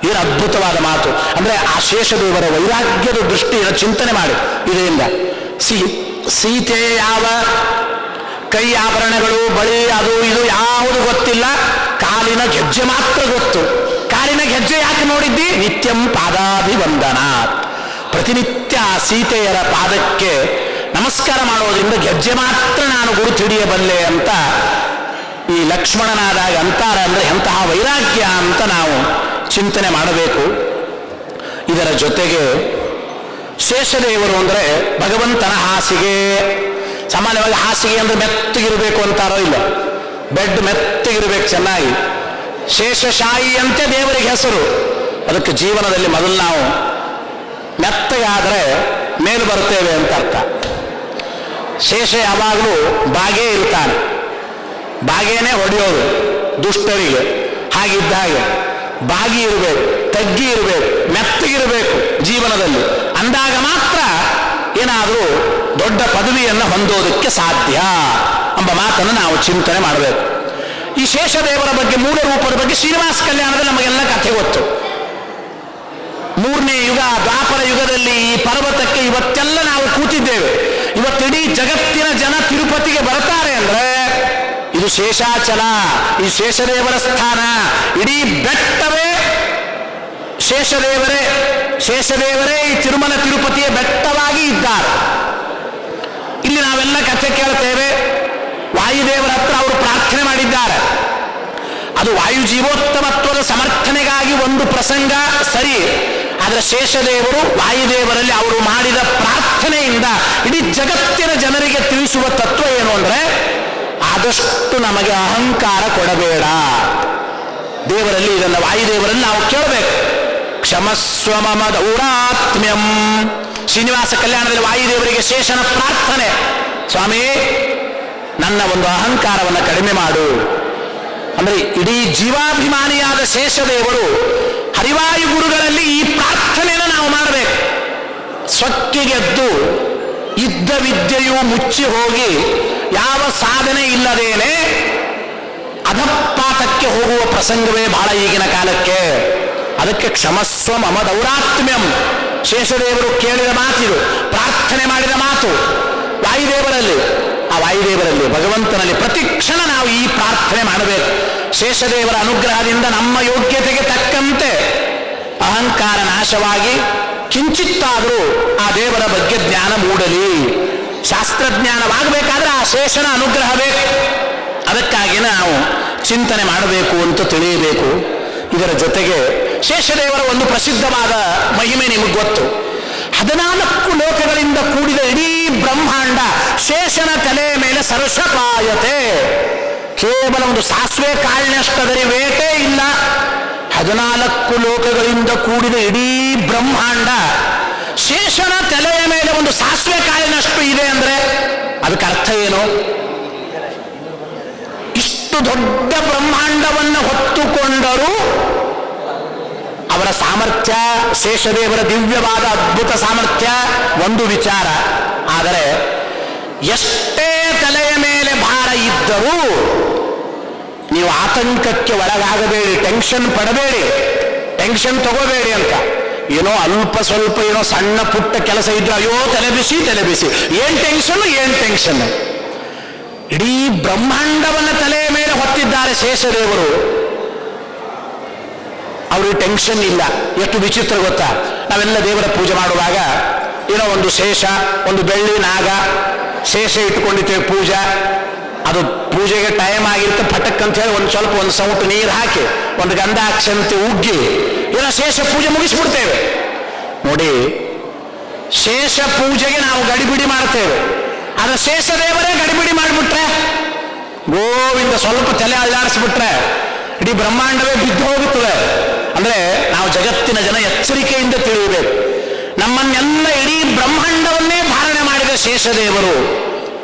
[SPEAKER 2] ಏನು ಅದ್ಭುತವಾದ ಮಾತು ಅಂದ್ರೆ ಆ ಶೇಷದೇವರ ವೈರಾಗ್ಯದ ದೃಷ್ಟಿಯನ್ನು ಚಿಂತನೆ ಮಾಡಿ. ಇದರಿಂದ ಸೀತೆಯ ಯಾವ ಕೈ ಆಭರಣಗಳು ಬಳಿ ಅದು ಇದು ಯಾವುದು ಗೊತ್ತಿಲ್ಲ, ಕಾಲಿನ ಗೆಜ್ಜೆ ಮಾತ್ರ ಗೊತ್ತು. ಕಾಲಿನ ಗೆಜ್ಜೆ ಯಾಕೆ ನೋಡಿದ್ದಿ? ನಿತ್ಯಂ ಪಾದಾಭಿವಂದನ. ಪ್ರತಿನಿತ್ಯ ಸೀತೆಯರ ಪಾದಕ್ಕೆ ನಮಸ್ಕಾರ ಮಾಡೋದ್ರಿಂದ ಗೆಜ್ಜೆ ಮಾತ್ರ ನಾನು ಗುರುತು ಹಿಡಿಯಬಲ್ಲೆ ಅಂತ ಈ ಲಕ್ಷ್ಮಣನಾದಾಗ ಅಂತಾರೆ. ಅಂದ್ರೆ ಎಂತಹ ವೈರಾಗ್ಯ ಅಂತ ನಾವು ಚಿಂತನೆ ಮಾಡಬೇಕು. ಇದರ ಜೊತೆಗೆ ಶೇಷದೇವರು ಅಂದ್ರೆ ಭಗವಂತನ ಹಾಸಿಗೆ. ಸಾಮಾನ್ಯವಾಗಿ ಹಾಸಿಗೆ ಅಂದ್ರೆ ಮೆತ್ತಗಿರಬೇಕು ಅಂತಾರೋ ಇಲ್ಲ, ಬೆಡ್ ಮೆತ್ತಗಿರ್ಬೇಕು ಚೆನ್ನಾಗಿ. ಶೇಷಶಾಹಿ ಅಂತೆ ದೇವರಿಗೆ ಹೆಸರು. ಅದಕ್ಕೆ ಜೀವನದಲ್ಲಿ ಮೊದಲು ನಾವು ಮೆತ್ತಗಾದರೆ ಮೇಲು ಬರುತ್ತೇವೆ ಅಂತ ಅರ್ಥ. ಶೇಷ ಯಾವಾಗಲೂ ಬಾಗೇ ಇರ್ತಾನೆ, ಬಾಗೇನೆ ಹೊಡೆಯೋದು ದುಷ್ಟರಿಗೆ. ಹಾಗಿದ್ದ ಹಾಗೆ ಬಾಗಿ ಇರಬೇಕು, ತಗ್ಗಿ ಇರಬೇಕು, ಮೆತ್ತಗಿರಬೇಕು ಜೀವನದಲ್ಲಿ. ಅಂದಾಗ ಮಾತ್ರ ಏನಾದರೂ ದೊಡ್ಡ ಪದವಿಯನ್ನು ಹೊಂದೋದಕ್ಕೆ ಸಾಧ್ಯ ಎಂಬ ಮಾತನ್ನು ನಾವು ಚಿಂತನೆ ಮಾಡಬೇಕು. ಈ ಶೇಷದೇವರ ಬಗ್ಗೆ ಮೂಲ ರೂಪದ ಬಗ್ಗೆ ಶ್ರೀನಿವಾಸ ಕಲ್ಯಾಣದಲ್ಲಿ ನಮಗೆಲ್ಲ ಕಥೆ ಗೊತ್ತು. 3ನೇ ಯುಗ ದ್ವಾಪರ ಯುಗದಲ್ಲಿ ಈ ಪರ್ವತಕ್ಕೆ ಇವತ್ತೆಲ್ಲ ನಾವು ಕೂತಿದ್ದೇವೆ. ಇವತ್ತಿಡೀ ಜಗತ್ತಿನ ಜನ ತಿರುಪತಿಗೆ ಬರ್ತಾರೆ ಅಂದ್ರೆ ಇದು ಶೇಷಾಚಲ, ಈ ಶೇಷದೇವರ ಸ್ಥಾನ. ಇಡೀ ಬೆಟ್ಟವೇ ಶೇಷದೇವರೇ ಈ ತಿರುಮಲ ತಿರುಪತಿಯ ಬೆಟ್ಟವಾಗಿ ಇದ್ದಾರೆ. ಇಲ್ಲಿ ನಾವೆಲ್ಲ ಕಥೆ ಕೇಳ್ತೇವೆ. ವಾಯುದೇವರ ಹತ್ರ ಅವರು ಪ್ರಾರ್ಥನೆ ಮಾಡಿದ್ದಾರೆ. ಅದು ವಾಯು ಜೀವೋತ್ತಮತ್ವದ ಸಮರ್ಥನೆಗಾಗಿ ಒಂದು ಪ್ರಸಂಗ ಸರಿ. ಆದರೆ ಶೇಷದೇವರು ವಾಯುದೇವರಲ್ಲಿ ಅವರು ಮಾಡಿದ ಪ್ರಾರ್ಥನೆಯಿಂದ ಇಡೀ ಜಗತ್ತಿನ ಜನರಿಗೆ ತಿಳಿಸುವ ತತ್ವ ಏನು ಅಂದ್ರೆ, ಆದಷ್ಟು ನಮಗೆ ಅಹಂಕಾರ ಕೊಡಬೇಡ. ದೇವರಲ್ಲಿ ಇದನ್ನು ವಾಯುದೇವರಲ್ಲಿ ನಾವು ಕೇಳಬೇಕು. ಕ್ಷಮಸ್ವ ಮಮ ದೌರಾತ್ಮ್ಯಂ. ಶ್ರೀನಿವಾಸ ಕಲ್ಯಾಣದಲ್ಲಿ ವಾಯುದೇವರಿಗೆ ಶೇಷನ ಪ್ರಾರ್ಥನೆ, ಸ್ವಾಮಿ ನನ್ನ ಒಂದು ಅಹಂಕಾರವನ್ನು ಕಡಿಮೆ ಮಾಡು. ಅಂದ್ರೆ ಇಡೀ ಜೀವಾಭಿಮಾನಿಯಾದ ಶೇಷದೇವರು ಹರಿವಾಯು ಗುರುಗಳಲ್ಲಿ ಈ ಪ್ರಾರ್ಥನೆಯನ್ನು ನಾವು ಮಾಡಬೇಕು. ಸ್ವಕ್ಕಿಗೆದ್ದು ಇದ್ದ ವಿದ್ಯೆಯು ಮುಚ್ಚಿ ಹೋಗಿ ಯಾವ ಸಾಧನೆ ಇಲ್ಲದೇನೆ ಅಧಪಾತಕ್ಕೆ ಹೋಗುವ ಪ್ರಸಂಗವೇ ಬಹಳ ಈಗಿನ ಕಾಲಕ್ಕೆ. ಅದಕ್ಕೆ ಕ್ಷಮಸ್ವ ಮಮ ದೌರಾತ್ಮ್ಯಂ. ಶೇಷದೇವರು ಕೇಳಿದ ಮಾತಿದು, ಪ್ರಾರ್ಥನೆ ಮಾಡಿದ ಮಾತು ವಾಯುದೇವರಲ್ಲಿ. ಆ ವಾಯುದೇವರಲ್ಲಿ ಭಗವಂತನಲ್ಲಿ ಪ್ರತಿಕ್ಷಣ ನಾವು ಈ ಪ್ರಾರ್ಥನೆ ಮಾಡಬೇಕು. ಶೇಷದೇವರ ಅನುಗ್ರಹದಿಂದ ನಮ್ಮ ಯೋಗ್ಯತೆಗೆ ತಕ್ಕಂತೆ ಅಹಂಕಾರ ನಾಶವಾಗಿ ಕಿಂಚಿತ್ತಾದರೂ ಆ ದೇವರ ಬಗ್ಗೆ ಜ್ಞಾನ ಮೂಡಲಿ. ಶಾಸ್ತ್ರಜ್ಞಾನವಾಗಬೇಕಾದ್ರೆ ಆ ಶೇಷನ ಅನುಗ್ರಹ ಬೇಕು. ಅದಕ್ಕಾಗಿ ನಾವು ಚಿಂತನೆ ಮಾಡಬೇಕು ಅಂತ ತಿಳಿಯಬೇಕು. ಇದರ ಜೊತೆಗೆ ಶೇಷದೇವರ ಒಂದು ಪ್ರಸಿದ್ಧವಾದ ಮಹಿಮೆ ನಿಮಗೆ ಗೊತ್ತು. 14 ಲೋಕಗಳಿಂದ ಕೂಡಿದ ಇಡೀ ಬ್ರಹ್ಮಾಂಡ ಶೇಷನ ತಲೆಯ ಮೇಲೆ ಸರ್ಷಪಾಯತೆ. ಕೇವಲ ಒಂದು ಸಾಸಿವೆ ಕಾಳಿನಷ್ಟದರಿ ವೇಟೇ ಇಲ್ಲ. 14 ಲೋಕಗಳಿಂದ ಕೂಡಿದ ಇಡೀ ಬ್ರಹ್ಮಾಂಡ ಶೇಷನ ತಲೆಯ ಮೇಲೆ ಒಂದು ಸಾಸಿವೆ ಕಾಳಿನಷ್ಟು ಇದೆ ಅಂದ್ರೆ ಅದಕ್ಕೆ ಅರ್ಥ ಏನು? ಇಷ್ಟು ದೊಡ್ಡ ಬ್ರಹ್ಮಾಂಡವನ್ನು ಹೊತ್ತುಕೊಂಡರೂ ಅವರ ಸಾಮರ್ಥ್ಯ, ಶೇಷದೇವರ ದಿವ್ಯವಾದ ಅದ್ಭುತ ಸಾಮರ್ಥ್ಯ ಒಂದು ವಿಚಾರ. ಆದರೆ ಎಷ್ಟೇ ತಲೆಯ ಮೇಲೆ ಭಾರ ಇದ್ದರೂ ನೀವು ಆತಂಕಕ್ಕೆ ಒಳಗಾಗಬೇಡಿ, ಟೆನ್ಷನ್ ಪಡಬೇಡಿ, ಟೆನ್ಷನ್ ತಗೋಬೇಡಿ ಅಂತ. ಏನೋ ಅಲ್ಪ ಸ್ವಲ್ಪ ಏನೋ ಸಣ್ಣ ಪುಟ್ಟ ಕೆಲಸ ಇದ್ರೆ ಅಯ್ಯೋ ತಲೆ ಬಿಸಿ, ಏನ್ ಟೆನ್ಷನ್. ಇಡೀ ಬ್ರಹ್ಮಾಂಡವನ್ನು ತಲೆಯ ಮೇಲೆ ಹೊತ್ತಿದ್ದಾರೆ ಶೇಷದೇವರು. ಅವ್ರಿಗೆ ಟೆನ್ಷನ್ ಇಲ್ಲ. ಎಷ್ಟು ವಿಚಿತ್ರ ಗೊತ್ತಾ? ನಾವೆಲ್ಲ ದೇವರ ಪೂಜೆ ಮಾಡುವಾಗ ಏನೋ ಒಂದು ಶೇಷ, ಒಂದು ಬೆಳ್ಳಿ ನಾಗ, ಶೇಷ ಇಟ್ಕೊಂಡಿರ್ತೇವೆ ಪೂಜಾ. ಅದು ಪೂಜೆಗೆ ಟೈಮ್ ಆಗಿರುತ್ತೆ, ಪಟಕ್ ಅಂತ ಹೇಳಿ ಒಂದು ಸೌಟು ನೀರು ಹಾಕಿ ಒಂದು ಗಂಧಾಕ್ಷಂತೆ ಉಗ್ಗಿ ಏನೋ ಶೇಷ ಪೂಜೆ ಮುಗಿಸ್ಬಿಡ್ತೇವೆ. ನೋಡಿ, ಶೇಷ ಪೂಜೆಗೆ ನಾವು ಗಡಿಬಿಡಿ ಮಾಡ್ತೇವೆ, ಆದ್ರೆ ಶೇಷ ದೇವರೇ ಗಡಿಬಿಡಿ ಮಾಡಿಬಿಟ್ರೆ, ಗೋವಿಂದ ಸ್ವಲ್ಪ ತಲೆ ಅಳ್ಳಾಡಿಸ್ಬಿಟ್ರೆ ಇಡೀ ಬ್ರಹ್ಮಾಂಡವೇ ಬಿದ್ದು ಹೋಗುತ್ತದೆ. ಅಂದ್ರೆ ನಾವು ಜಗತ್ತಿನ ಜನ ಎಚ್ಚರಿಕೆಯಿಂದ ತಿಳಿಯಬೇಕು. ನಮ್ಮನ್ನೆಲ್ಲ ಇಡೀ ಬ್ರಹ್ಮಾಂಡವನ್ನೇ ಧಾರಣೆ ಮಾಡಿದ ಶೇಷದೇವರು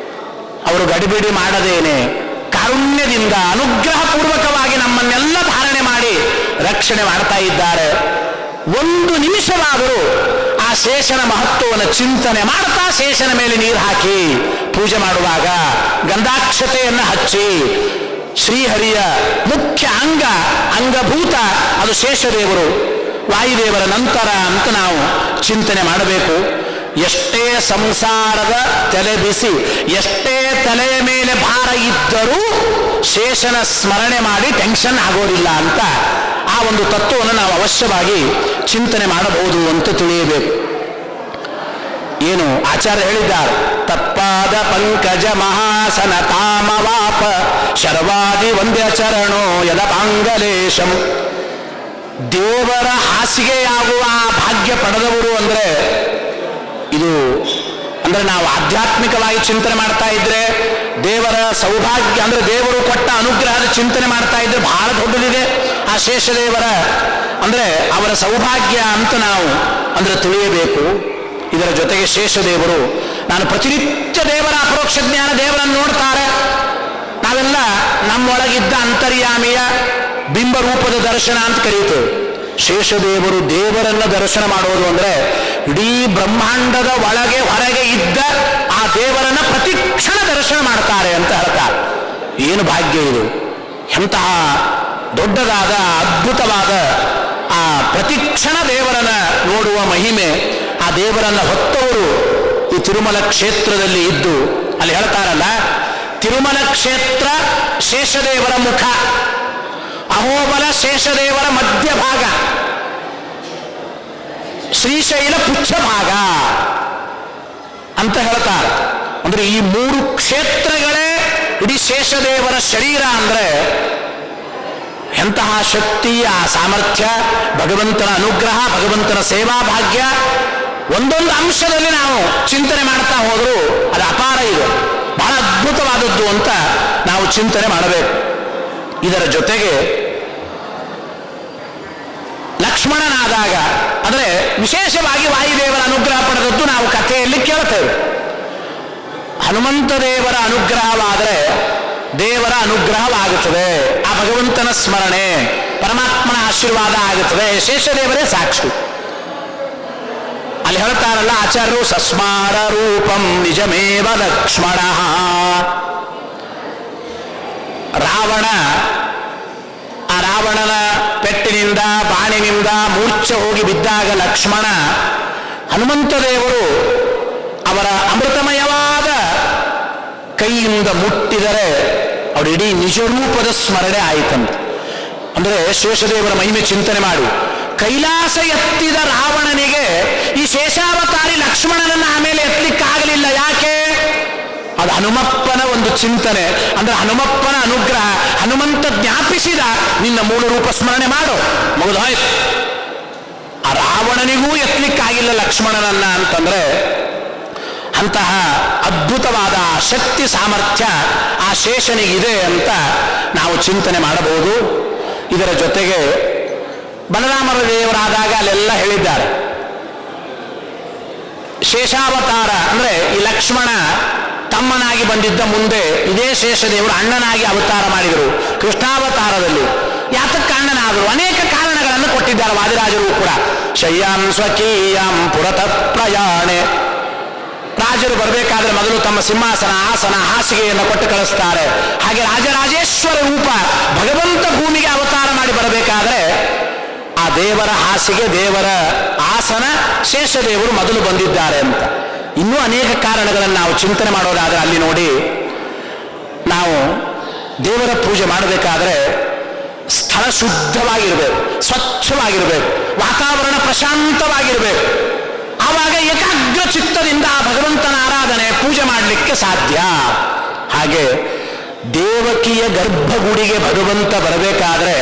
[SPEAKER 2] ಅವರು ಗಡಿಬಿಡಿ ಮಾಡದೇನೆ ಕಾರುಣ್ಯದಿಂದ ಅನುಗ್ರಹ ಪೂರ್ವಕವಾಗಿ ನಮ್ಮನ್ನೆಲ್ಲ ಧಾರಣೆ ಮಾಡಿ ರಕ್ಷಣೆ ಮಾಡ್ತಾ ಇದ್ದಾರೆ. ಒಂದು ನಿಮಿಷವಾದರೂ ಆ ಶೇಷನ ಮಹತ್ವವನ್ನು ಚಿಂತನೆ ಮಾಡ್ತಾ ಶೇಷನ ಮೇಲೆ ನೀರು ಹಾಕಿ ಪೂಜೆ ಮಾಡುವಾಗ ಗಂಧಾಕ್ಷತೆಯನ್ನು ಹಚ್ಚಿ ಶ್ರೀಹರಿಯ ಮುಖ್ಯ ಅಂಗಭೂತ ಅದು ಶೇಷದೇವರು, ವಾಯುದೇವರ ನಂತರ ಅಂತ ನಾವು ಚಿಂತನೆ ಮಾಡಬೇಕು. ಎಷ್ಟೇ ಸಂಸಾರದ ತಲೆ ಬಿಸಿ, ಎಷ್ಟೇ ತಲೆಯ ಮೇಲೆ ಭಾರ ಇದ್ದರೂ ಶೇಷನ ಸ್ಮರಣೆ ಮಾಡಿ ಟೆನ್ಷನ್ ಆಗೋದಿಲ್ಲ ಅಂತ ಆ ಒಂದು ತತ್ವವನ್ನು ನಾವು ಅವಶ್ಯವಾಗಿ ಚಿಂತನೆ ಮಾಡಬಹುದು ಅಂತ ತಿಳಿಯಬೇಕು. ಏನು ಆಚಾರ್ಯ ಹೇಳಿದ್ದಾರೆ, ತತ್ಪಾದ ಪಂಕಜ ಮಹಾಸನ ತಾಮವಾಪ ಶರ್ವಾದಿ ವಂದ್ಯ ಚರಣೋ ಯದಪಾಂಗಲೇಶಂ. ದೇವರ ಹಾಸಿಗೆಯಾಗುವ ಆ ಭಾಗ್ಯ ಪಡೆದವರು ಅಂದ್ರೆ ಇದು ಅಂದ್ರೆ ನಾವು ಆಧ್ಯಾತ್ಮಿಕವಾಗಿ ಚಿಂತನೆ ಮಾಡ್ತಾ ಇದ್ರೆ ದೇವರ ಸೌಭಾಗ್ಯ ಅಂದ್ರೆ ದೇವರು ಕೊಟ್ಟ ಅನುಗ್ರಹದ ಚಿಂತನೆ ಮಾಡ್ತಾ ಇದ್ರೆ ಬಹಳ ದೊಡ್ಡದಿದೆ ಆ ಶೇಷದೇವರ ಅಂದ್ರೆ ಅವರ ಸೌಭಾಗ್ಯ ಅಂತ ನಾವು ಅಂದ್ರೆ ತಿಳಿಯಬೇಕು. ಇದರ ಜೊತೆಗೆ ಶೇಷದೇವರು ನಾನು ಪ್ರತಿನಿತ್ಯ ದೇವರ ಅಪರೋಕ್ಷ ಜ್ಞಾನ ದೇವರನ್ನು ನೋಡ್ತಾರೆ. ನಾವೆಲ್ಲ ನಮ್ಮೊಳಗಿದ್ದ ಅಂತರ್ಯಾಮಿಯ ಬಿಂಬರೂಪದ ದರ್ಶನ ಅಂತ ಕರೀತೇವೆ. ಶೇಷದೇವರು ದೇವರನ್ನ ದರ್ಶನ ಮಾಡೋದು ಅಂದ್ರೆ ಇಡೀ ಬ್ರಹ್ಮಾಂಡದ ಒಳಗೆ ಹೊರಗೆ ಇದ್ದ ಆ ದೇವರನ್ನ ಪ್ರತಿಕ್ಷಣ ದರ್ಶನ ಮಾಡ್ತಾರೆ ಅಂತ ಹೇಳ್ತಾರೆ. ಏನು ಭಾಗ್ಯ ಇದು! ಎಂತಹ ದೊಡ್ಡದಾದ ಅದ್ಭುತವಾದ ಆ ಪ್ರತಿಕ್ಷಣ ದೇವರನ್ನ ನೋಡುವ ಮಹಿಮೆ. ಆ ದೇವರನ್ನ ಹೊತ್ತವರು ಈ ತಿರುಮಲ ಕ್ಷೇತ್ರದಲ್ಲಿ ಇದ್ದು ಅಲ್ಲಿ ಹೇಳ್ತಾರಲ್ಲ, ತಿರುಮಲ ಕ್ಷೇತ್ರ ಶೇಷದೇವರ ಮುಖ, ಅಹೋಬಲ ಶೇಷದೇವರ ಮಧ್ಯಭಾಗ, ಶ್ರೀಶೈಲ ಪುಚ್ಛಭಾಗ ಅಂತ ಹೇಳ್ತಾರೆ. ಅಂದ್ರೆ ಈ ಮೂರು ಕ್ಷೇತ್ರಗಳೇ ಇಡೀ ಶೇಷದೇವರ ಶರೀರ. ಅಂದ್ರೆ ಎಂತಹ ಶಕ್ತಿ, ಆ ಸಾಮರ್ಥ್ಯ, ಭಗವಂತನ ಅನುಗ್ರಹ, ಭಗವಂತನ ಸೇವಾ ಭಾಗ್ಯ ಒಂದೊಂದು ಅಂಶದಲ್ಲಿ ನಾವು ಚಿಂತನೆ ಮಾಡ್ತಾ ಹೋದರೂ ಅದು ಅಪಾರ ಇದೆ, ಬಹಳ ಅದ್ಭುತವಾದದ್ದು ಅಂತ ನಾವು ಚಿಂತನೆ ಮಾಡಬೇಕು. ಇದರ ಜೊತೆಗೆ ಲಕ್ಷ್ಮಣನಾದಾಗ ಅಂದರೆ ವಿಶೇಷವಾಗಿ ವಾಯುದೇವರ ಅನುಗ್ರಹ ಪಡೆದದ್ದು ನಾವು ಕಥೆಯಲ್ಲಿ ಕೇಳ್ತೇವೆ. ಹನುಮಂತ ದೇವರ ಅನುಗ್ರಹವಾದರೆ ದೇವರ ಅನುಗ್ರಹವಾಗುತ್ತದೆ, ಆ ಭಗವಂತನ ಸ್ಮರಣೆ, ಪರಮಾತ್ಮನ ಆಶೀರ್ವಾದ ಆಗುತ್ತದೆ. ಶೇಷದೇವರೇ ಸಾಕ್ಷಿ. ಅಲ್ಲಿ ಹೇಳ್ತಾರಲ್ಲ ಆಚಾರ್ಯರು, ಸಸ್ಮಾರ ರೂಪಂ ನಿಜಮೇವ ಲಕ್ಷ್ಮಣ. ರಾವಣನ ಪೆಟ್ಟಿನಿಂದ ಬಾಣಿನಿಂದ ಮೂರ್ಛೆ ಹೋಗಿ ಬಿದ್ದಾಗ ಲಕ್ಷ್ಮಣ ಹನುಮಂತ ದೇವರು ಅವರ ಅಮೃತಮಯವಾದ ಕೈಯಿಂದ ಮುಟ್ಟಿದರೆ ಅವರು ಇಡೀ ನಿಜರೂಪದ ಸ್ಮರಣೆ ಆಯಿತಂತೆ. ಅಂದರೆ ಶೇಷದೇವರ ಮಹಿಮೆ ಚಿಂತನೆ ಮಾಡಿ, ಕೈಲಾಸ ಎತ್ತಿದ ರಾವಣನಿಗೆ ಈ ಶೇಷಾವತಾರಿ ಲಕ್ಷ್ಮಣನನ್ನ ಆಮೇಲೆ ಎತ್ತಲಿಕ್ಕಾಗಲಿಲ್ಲ. ಯಾಕೆ? ಅದು ಹನುಮಪ್ಪನ ಒಂದು ಚಿಂತನೆ. ಅಂದ್ರೆ ಹನುಮಪ್ಪನ ಅನುಗ್ರಹ, ಹನುಮಂತ ಜ್ಞಾಪಿಸಿದ ನಿನ್ನ ಮೂಲ ರೂಪ ಸ್ಮರಣೆ ಮಾಡು, ಮುಗಿದೋಯ್ತು. ಆ ರಾವಣನಿಗೂ ಎತ್ತಲಿಕ್ಕಾಗಿಲ್ಲ ಲಕ್ಷ್ಮಣನನ್ನ ಅಂತಂದ್ರೆ ಅಂತಹ ಅದ್ಭುತವಾದ ಶಕ್ತಿ ಸಾಮರ್ಥ್ಯ ಆ ಶೇಷನಿಗಿದೆ ಅಂತ ನಾವು ಚಿಂತನೆ ಮಾಡಬಹುದು. ಇದರ ಜೊತೆಗೆ ಬಲರಾಮರ ದೇವರಾದಾಗ ಅಲ್ಲೆಲ್ಲ ಹೇಳಿದ್ದಾರೆ, ಶೇಷಾವತಾರ ಅಂದ್ರೆ ಈ ಲಕ್ಷ್ಮಣ ತಮ್ಮನಾಗಿ ಬಂದಿದ್ದ, ಮುಂದೆ ಇದೇ ಶೇಷದೇವರು ಅಣ್ಣನಾಗಿ ಅವತಾರ ಮಾಡಿದರು ಕೃಷ್ಣಾವತಾರದಲ್ಲಿ. ಯಾತಕ್ಕೆ ಅಣ್ಣನಾದರು? ಅನೇಕ ಕಾರಣಗಳನ್ನು ಕೊಟ್ಟಿದ್ದಾರೆ ವಾದಿರಾಜರು ಕೂಡ. ಶಯ್ಯಾಂ ಸ್ವಕೀಯಾಂ ಪುರತಃ ಪ್ರಯಾಣೆ. ರಾಜರು ಬರಬೇಕಾದ್ರೆ ಮೊದಲು ತಮ್ಮ ಸಿಂಹಾಸನ, ಆಸನ, ಹಾಸಿಗೆಯನ್ನು ಕೊಟ್ಟು ಕಳಿಸ್ತಾರೆ. ಹಾಗೆ ರಾಜರಾಜೇಶ್ವರ ರೂಪ ಭಗವಂತ ಭೂಮಿಗೆ ಅವತಾರ ಮಾಡಿ ಬರಬೇಕಾದ್ರೆ ಆ ದೇವರ ಹಾಸಿಗೆ, ದೇವರ ಆಸನ, ಶೇಷದೇವರು ಮೊದಲು ಬಂದಿದ್ದಾರೆ ಅಂತ. ಇನ್ನೂ ಅನೇಕ ಕಾರಣಗಳನ್ನು ನಾವು ಚಿಂತನೆ ಮಾಡೋದಾದ್ರೆ ಅಲ್ಲಿ ನೋಡಿ, ನಾವು ದೇವರ ಪೂಜೆ ಮಾಡಬೇಕಾದ್ರೆ ಸ್ಥಳ ಶುದ್ಧವಾಗಿರಬೇಕು, ಸ್ವಚ್ಛವಾಗಿರಬೇಕು, ವಾತಾವರಣ ಪ್ರಶಾಂತವಾಗಿರಬೇಕು. ಆವಾಗ ಏಕಾಗ್ರ ಚಿತ್ತದಿಂದ ಆ ಭಗವಂತನ ಆರಾಧನೆ ಪೂಜೆ ಮಾಡಲಿಕ್ಕೆ ಸಾಧ್ಯ. ಹಾಗೆ ದೇವಕಿಯ ಗರ್ಭಗುಡಿಗೆ ಭಗವಂತ ಬರಬೇಕಾದ್ರೆ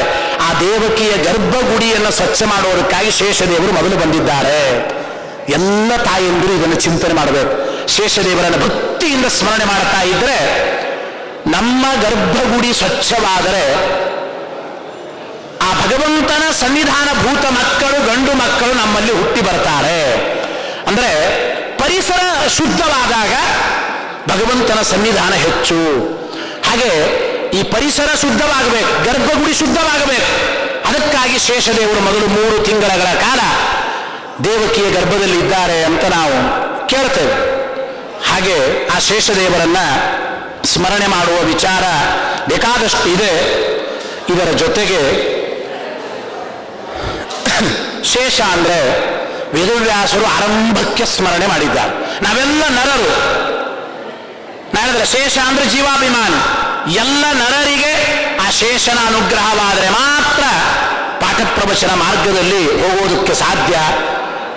[SPEAKER 2] ಆ ದೇವಕಿಯ ಗರ್ಭಗುಡಿಯನ್ನು ಸ್ವಚ್ಛ ಮಾಡುವುದಕ್ಕಾಗಿ ಶೇಷದೇವರು ಮೊದಲು ಬಂದಿದ್ದಾರೆ. ಎಲ್ಲ ತಾಯಂದಿರು ಇದನ್ನು ಚಿಂತನೆ ಮಾಡಬೇಕು. ಶೇಷದೇವರನ್ನು ಭಕ್ತಿಯಿಂದ ಸ್ಮರಣೆ ಮಾಡ್ತಾ ಇದ್ರೆ ನಮ್ಮ ಗರ್ಭಗುಡಿ ಸ್ವಚ್ಛವಾದರೆ ಆ ಭಗವಂತನ ಸನ್ನಿಧಾನ ಭೂತ ಮಕ್ಕಳು, ಗಂಡು ಮಕ್ಕಳು ನಮ್ಮಲ್ಲಿ ಹುಟ್ಟಿ ಬರ್ತಾರೆ. ಅಂದ್ರೆ ಪರಿಸರ ಶುದ್ಧವಾದಾಗ ಭಗವಂತನ ಸನ್ನಿಧಾನ ಹೆಚ್ಚು. ಹಾಗೆ ಈ ಪರಿಸರ ಶುದ್ಧವಾಗಬೇಕು, ಗರ್ಭಗುಡಿ ಶುದ್ಧವಾಗಬೇಕು. ಅದಕ್ಕಾಗಿ ಶೇಷದೇವರು ಮೊದಲು 3 ತಿಂಗಳ ಕಾಲ ದೇವಕಿಯ ಗರ್ಭದಲ್ಲಿ ಇದ್ದಾರೆ ಅಂತ ನಾವು ಕೇಳ್ತೇವೆ. ಹಾಗೆ ಆ ಶೇಷದೇವರನ್ನ ಸ್ಮರಣೆ ಮಾಡುವ ವಿಚಾರ ಬೇಕಾದಷ್ಟು ಇದೆ. ಇದರ ಜೊತೆಗೆ ಶೇಷ ಅಂದ್ರೆ ವೇದವ್ಯಾಸರು ಆರಂಭಕ್ಕೆ ಸ್ಮರಣೆ ಮಾಡಿದ್ದಾರೆ. ನಾವೆಲ್ಲ ನರರು, ನಾಳಿದ್ರೆ ಶೇಷ ಅಂದ್ರೆ ಜೀವಾಭಿಮಾನಿ. ಎಲ್ಲ ನರರಿಗೆ ಆ ಶೇಷನ ಅನುಗ್ರಹವಾದರೆ ಮಾತ್ರ ಪಾಠ ಪ್ರವಚನ ಮಾರ್ಗದಲ್ಲಿ ಹೋಗೋದಕ್ಕೆ ಸಾಧ್ಯ.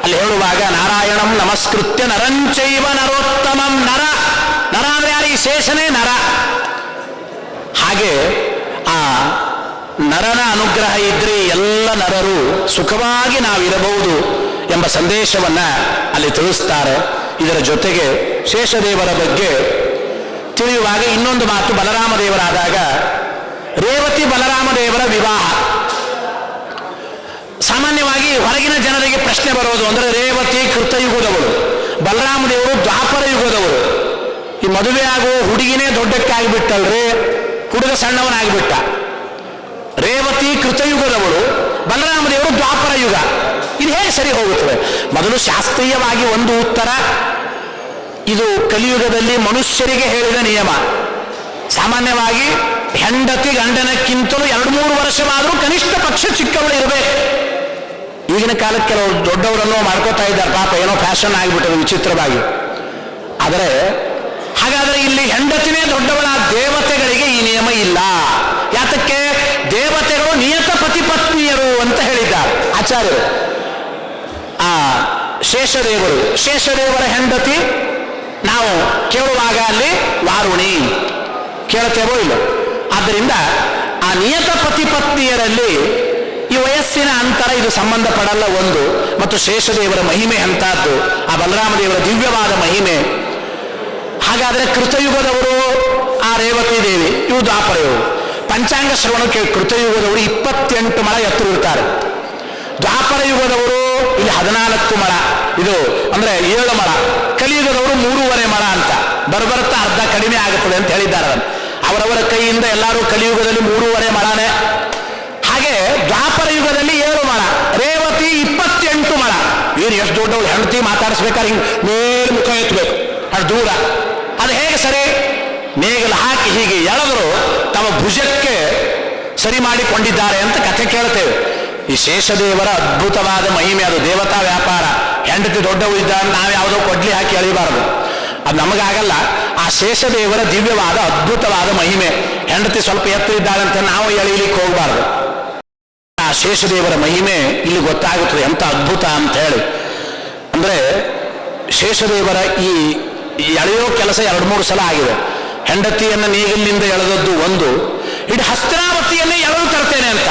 [SPEAKER 2] ಅಲ್ಲಿ ಹೇಳುವಾಗ ನಾರಾಯಣಂ ನಮಸ್ಕೃತ್ಯ ನರಂಚೈವ ನರೋತ್ತಮಂ. ನರ ನರ ಅಂದ್ರೆ ಯಾರು? ಈ ಶೇಷನೇ ನರ. ಹಾಗೆ ಆ ನರನ ಅನುಗ್ರಹ ಇದ್ರೆ ಎಲ್ಲ ನರರು ಸುಖವಾಗಿ ನಾವಿರಬಹುದು ಎಂಬ ಸಂದೇಶವನ್ನ ಅಲ್ಲಿ ತಿಳಿಸ್ತಾರೆ. ಇದರ ಜೊತೆಗೆ ಶೇಷದೇವರ ಬಗ್ಗೆ ತಿಳಿಯುವಾಗ ಇನ್ನೊಂದು ಮಾತು, ಬಲರಾಮದೇವರಾದಾಗ ರೇವತಿ ಬಲರಾಮದೇವರ ವಿವಾಹ. ಸಾಮಾನ್ಯವಾಗಿ ಹೊರಗಿನ ಜನರಿಗೆ ಪ್ರಶ್ನೆ ಬರೋದು ಅಂದ್ರೆ ರೇವತಿ ಕೃತಯುಗದವರು, ಬಲರಾಮದೇವರು ದ್ವಾಪರ ಯುಗದವರು. ಈ ಮದುವೆ ಆಗುವ ಹುಡುಗಿನೇ ದೊಡ್ಡಕ್ಕಾಗಿಬಿಟ್ಟಲ್ರಿ, ಹುಡುಗ ಸಣ್ಣವನಾಗಿಬಿಟ್ಟ. ರೇವತಿ ಕೃತಯುಗದವಳು, ಬಲರಾಮದೇವರು ದ್ವಾಪರ ಯುಗ. ಇದು ಹೇಗೆ ಸರಿ ಹೋಗುತ್ತದೆ? ಮೊದಲು ಶಾಸ್ತ್ರೀಯವಾಗಿ ಒಂದು ಉತ್ತರ, ಇದು ಕಲಿಯುಗದಲ್ಲಿ ಮನುಷ್ಯರಿಗೆ ಹೇಳಿದ ನಿಯಮ. ಸಾಮಾನ್ಯವಾಗಿ ಹೆಂಡತಿ ಗಂಡನಕ್ಕಿಂತಲೂ 2-3 ವರ್ಷವಾದರೂ ಕನಿಷ್ಠ ಪಕ್ಷ ಚಿಕ್ಕವಳು ಇರಬೇಕು. ಈಗಿನ ಕಾಲಕ್ಕೆ ಕೆಲವರು ದೊಡ್ಡವರನ್ನು ಮಾಡ್ಕೋತಾ ಇದ್ದಾರೆ, ಪಾಪ ಏನೋ ಫ್ಯಾಷನ್ ಆಗಿಬಿಟ್ಟದು ವಿಚಿತ್ರವಾಗಿ. ಆದರೆ ಹಾಗಾದರೆ ಇಲ್ಲಿ ಹೆಂಡತಿನೇ ದೊಡ್ಡವಳ, ದೇವತೆಗಳಿಗೆ ಈ ನಿಯಮ ಇಲ್ಲ. ಯಾತಕ್ಕೆ? ದೇವತೆಗಳು ನಿಯತ ಪತಿಪತ್ನಿಯರು ಅಂತ ಹೇಳಿದ್ದಾರೆ ಆಚಾರ್ಯರು. ಆ ಶೇಷದೇವರ ಹೆಂಡತಿ ನಾವು ಕೇಳುವಾಗ ಅಲ್ಲಿ ವಾರುಣಿ ಕೇಳುತ್ತೇವೋ ಇಲ್ಲ. ಆದ್ದರಿಂದ ಆ ನಿಯತ ಪತಿಪತ್ನಿಯರಲ್ಲಿ ಈ ವಯಸ್ಸಿನ ಅಂತರ ಇದು ಸಂಬಂಧಪಡಲ್ಲ ಒಂದು. ಮತ್ತು ಶೇಷದೇವರ ಮಹಿಮೆ ಅಂತದ್ದು, ಆ ಬಲರಾಮದೇವರ ದಿವ್ಯವಾದ ಮಹಿಮೆ. ಹಾಗಾದರೆ ಕೃತಯುಗದವರು ಆ ರೇವತಿ ದೇವಿ, ಇವು ದ್ವಾಪರಯುಗ. ಪಂಚಾಂಗ ಶ್ರವಣಕ್ಕೆ ಕೃತಯುಗದವರು 28 ಮಳ ಎತ್ತರ ಇರ್ತಾರೆ. ದ್ವಾಪರ ಯುಗದವರು ಇಲ್ಲಿ 14 ಮಳ, ಇದು ಅಂದ್ರೆ 7 ಮಳ. ಕಲಿಯುಗದವರು 3.5 ಮಳ ಅಂತ ಬರ್ಬರ್ತಾ ಅರ್ಧ ಕಡಿಮೆ ಆಗುತ್ತದೆ ಅಂತ ಹೇಳಿದ್ದಾರೆ. ಅವರವರ ಕೈಯಿಂದ ಎಲ್ಲರೂ ಕಲಿಯುಗದಲ್ಲಿ 3.5 ಮಳನೇ. ಹಾಗೆ ದ್ವಾಪರ ಯುಗದಲ್ಲಿ 7 ಮಳ, ರೇವತಿ 28 ಮಳ. ಇವ್ರು ಎಷ್ಟು ದೊಡ್ಡವಳು, ಹೆಂಡತಿ ಮಾತಾಡಿಸ್ಬೇಕಾದ್ರೆ ಹಿಂಗೆ ಮೇಲ್ ಮುಖ ಎತ್ತಬೇಕು, ಅದು ದೂರ. ಅದು ಹೇಗೆ ಸರಿ? ನೇಗಲು ಹಾಕಿ ಹೀಗೆ ಎಳೆದರು ತಮ್ಮ ಭುಜಕ್ಕೆ ಸರಿ ಮಾಡಿಕೊಂಡಿದ್ದಾರೆ ಅಂತ ಕಥೆ ಕೇಳ್ತೇವೆ. ಈ ಶೇಷದೇವರ ಅದ್ಭುತವಾದ ಮಹಿಮೆ, ಅದು ದೇವತಾ ವ್ಯಾಪಾರ. ಹೆಂಡತಿ ದೊಡ್ಡವು ಇದ್ದಾಗ ನಾವು ಯಾವುದೋ ಕೊಡ್ಲಿ ಹಾಕಿ ಎಳಿಬಾರದು, ಅದು ನಮಗಾಗಲ್ಲ. ಆ ಶೇಷದೇವರ ದಿವ್ಯವಾದ ಅದ್ಭುತವಾದ ಮಹಿಮೆ. ಹೆಂಡತಿ ಸ್ವಲ್ಪ ಎತ್ತರ ಇದ್ದಾಳಂತ ನಾವು ಎಳೀಲಿಕ್ಕೆ ಹೋಗಬಾರ್ದು. ಆ ಶೇಷದೇವರ ಮಹಿಮೆ ಇಲ್ಲಿ ಗೊತ್ತಾಗುತ್ತದೆ, ಎಂತ ಅದ್ಭುತ ಅಂತ ಹೇಳಿ. ಅಂದ್ರೆ ಶೇಷದೇವರ ಈ ಎಳೆಯೋ ಕೆಲಸ 2-3 ಸಲ ಆಗಿದೆ. ಹೆಂಡತಿಯನ್ನು ನೇಗಿಲಿನಿಂದ ಎಳೆದದ್ದು ಒಂದು, ಇಡೀ ಹಸ್ತಿನಾವತಿಯನ್ನೇ ಎಳೆದು ತರ್ತೇನೆ ಅಂತ,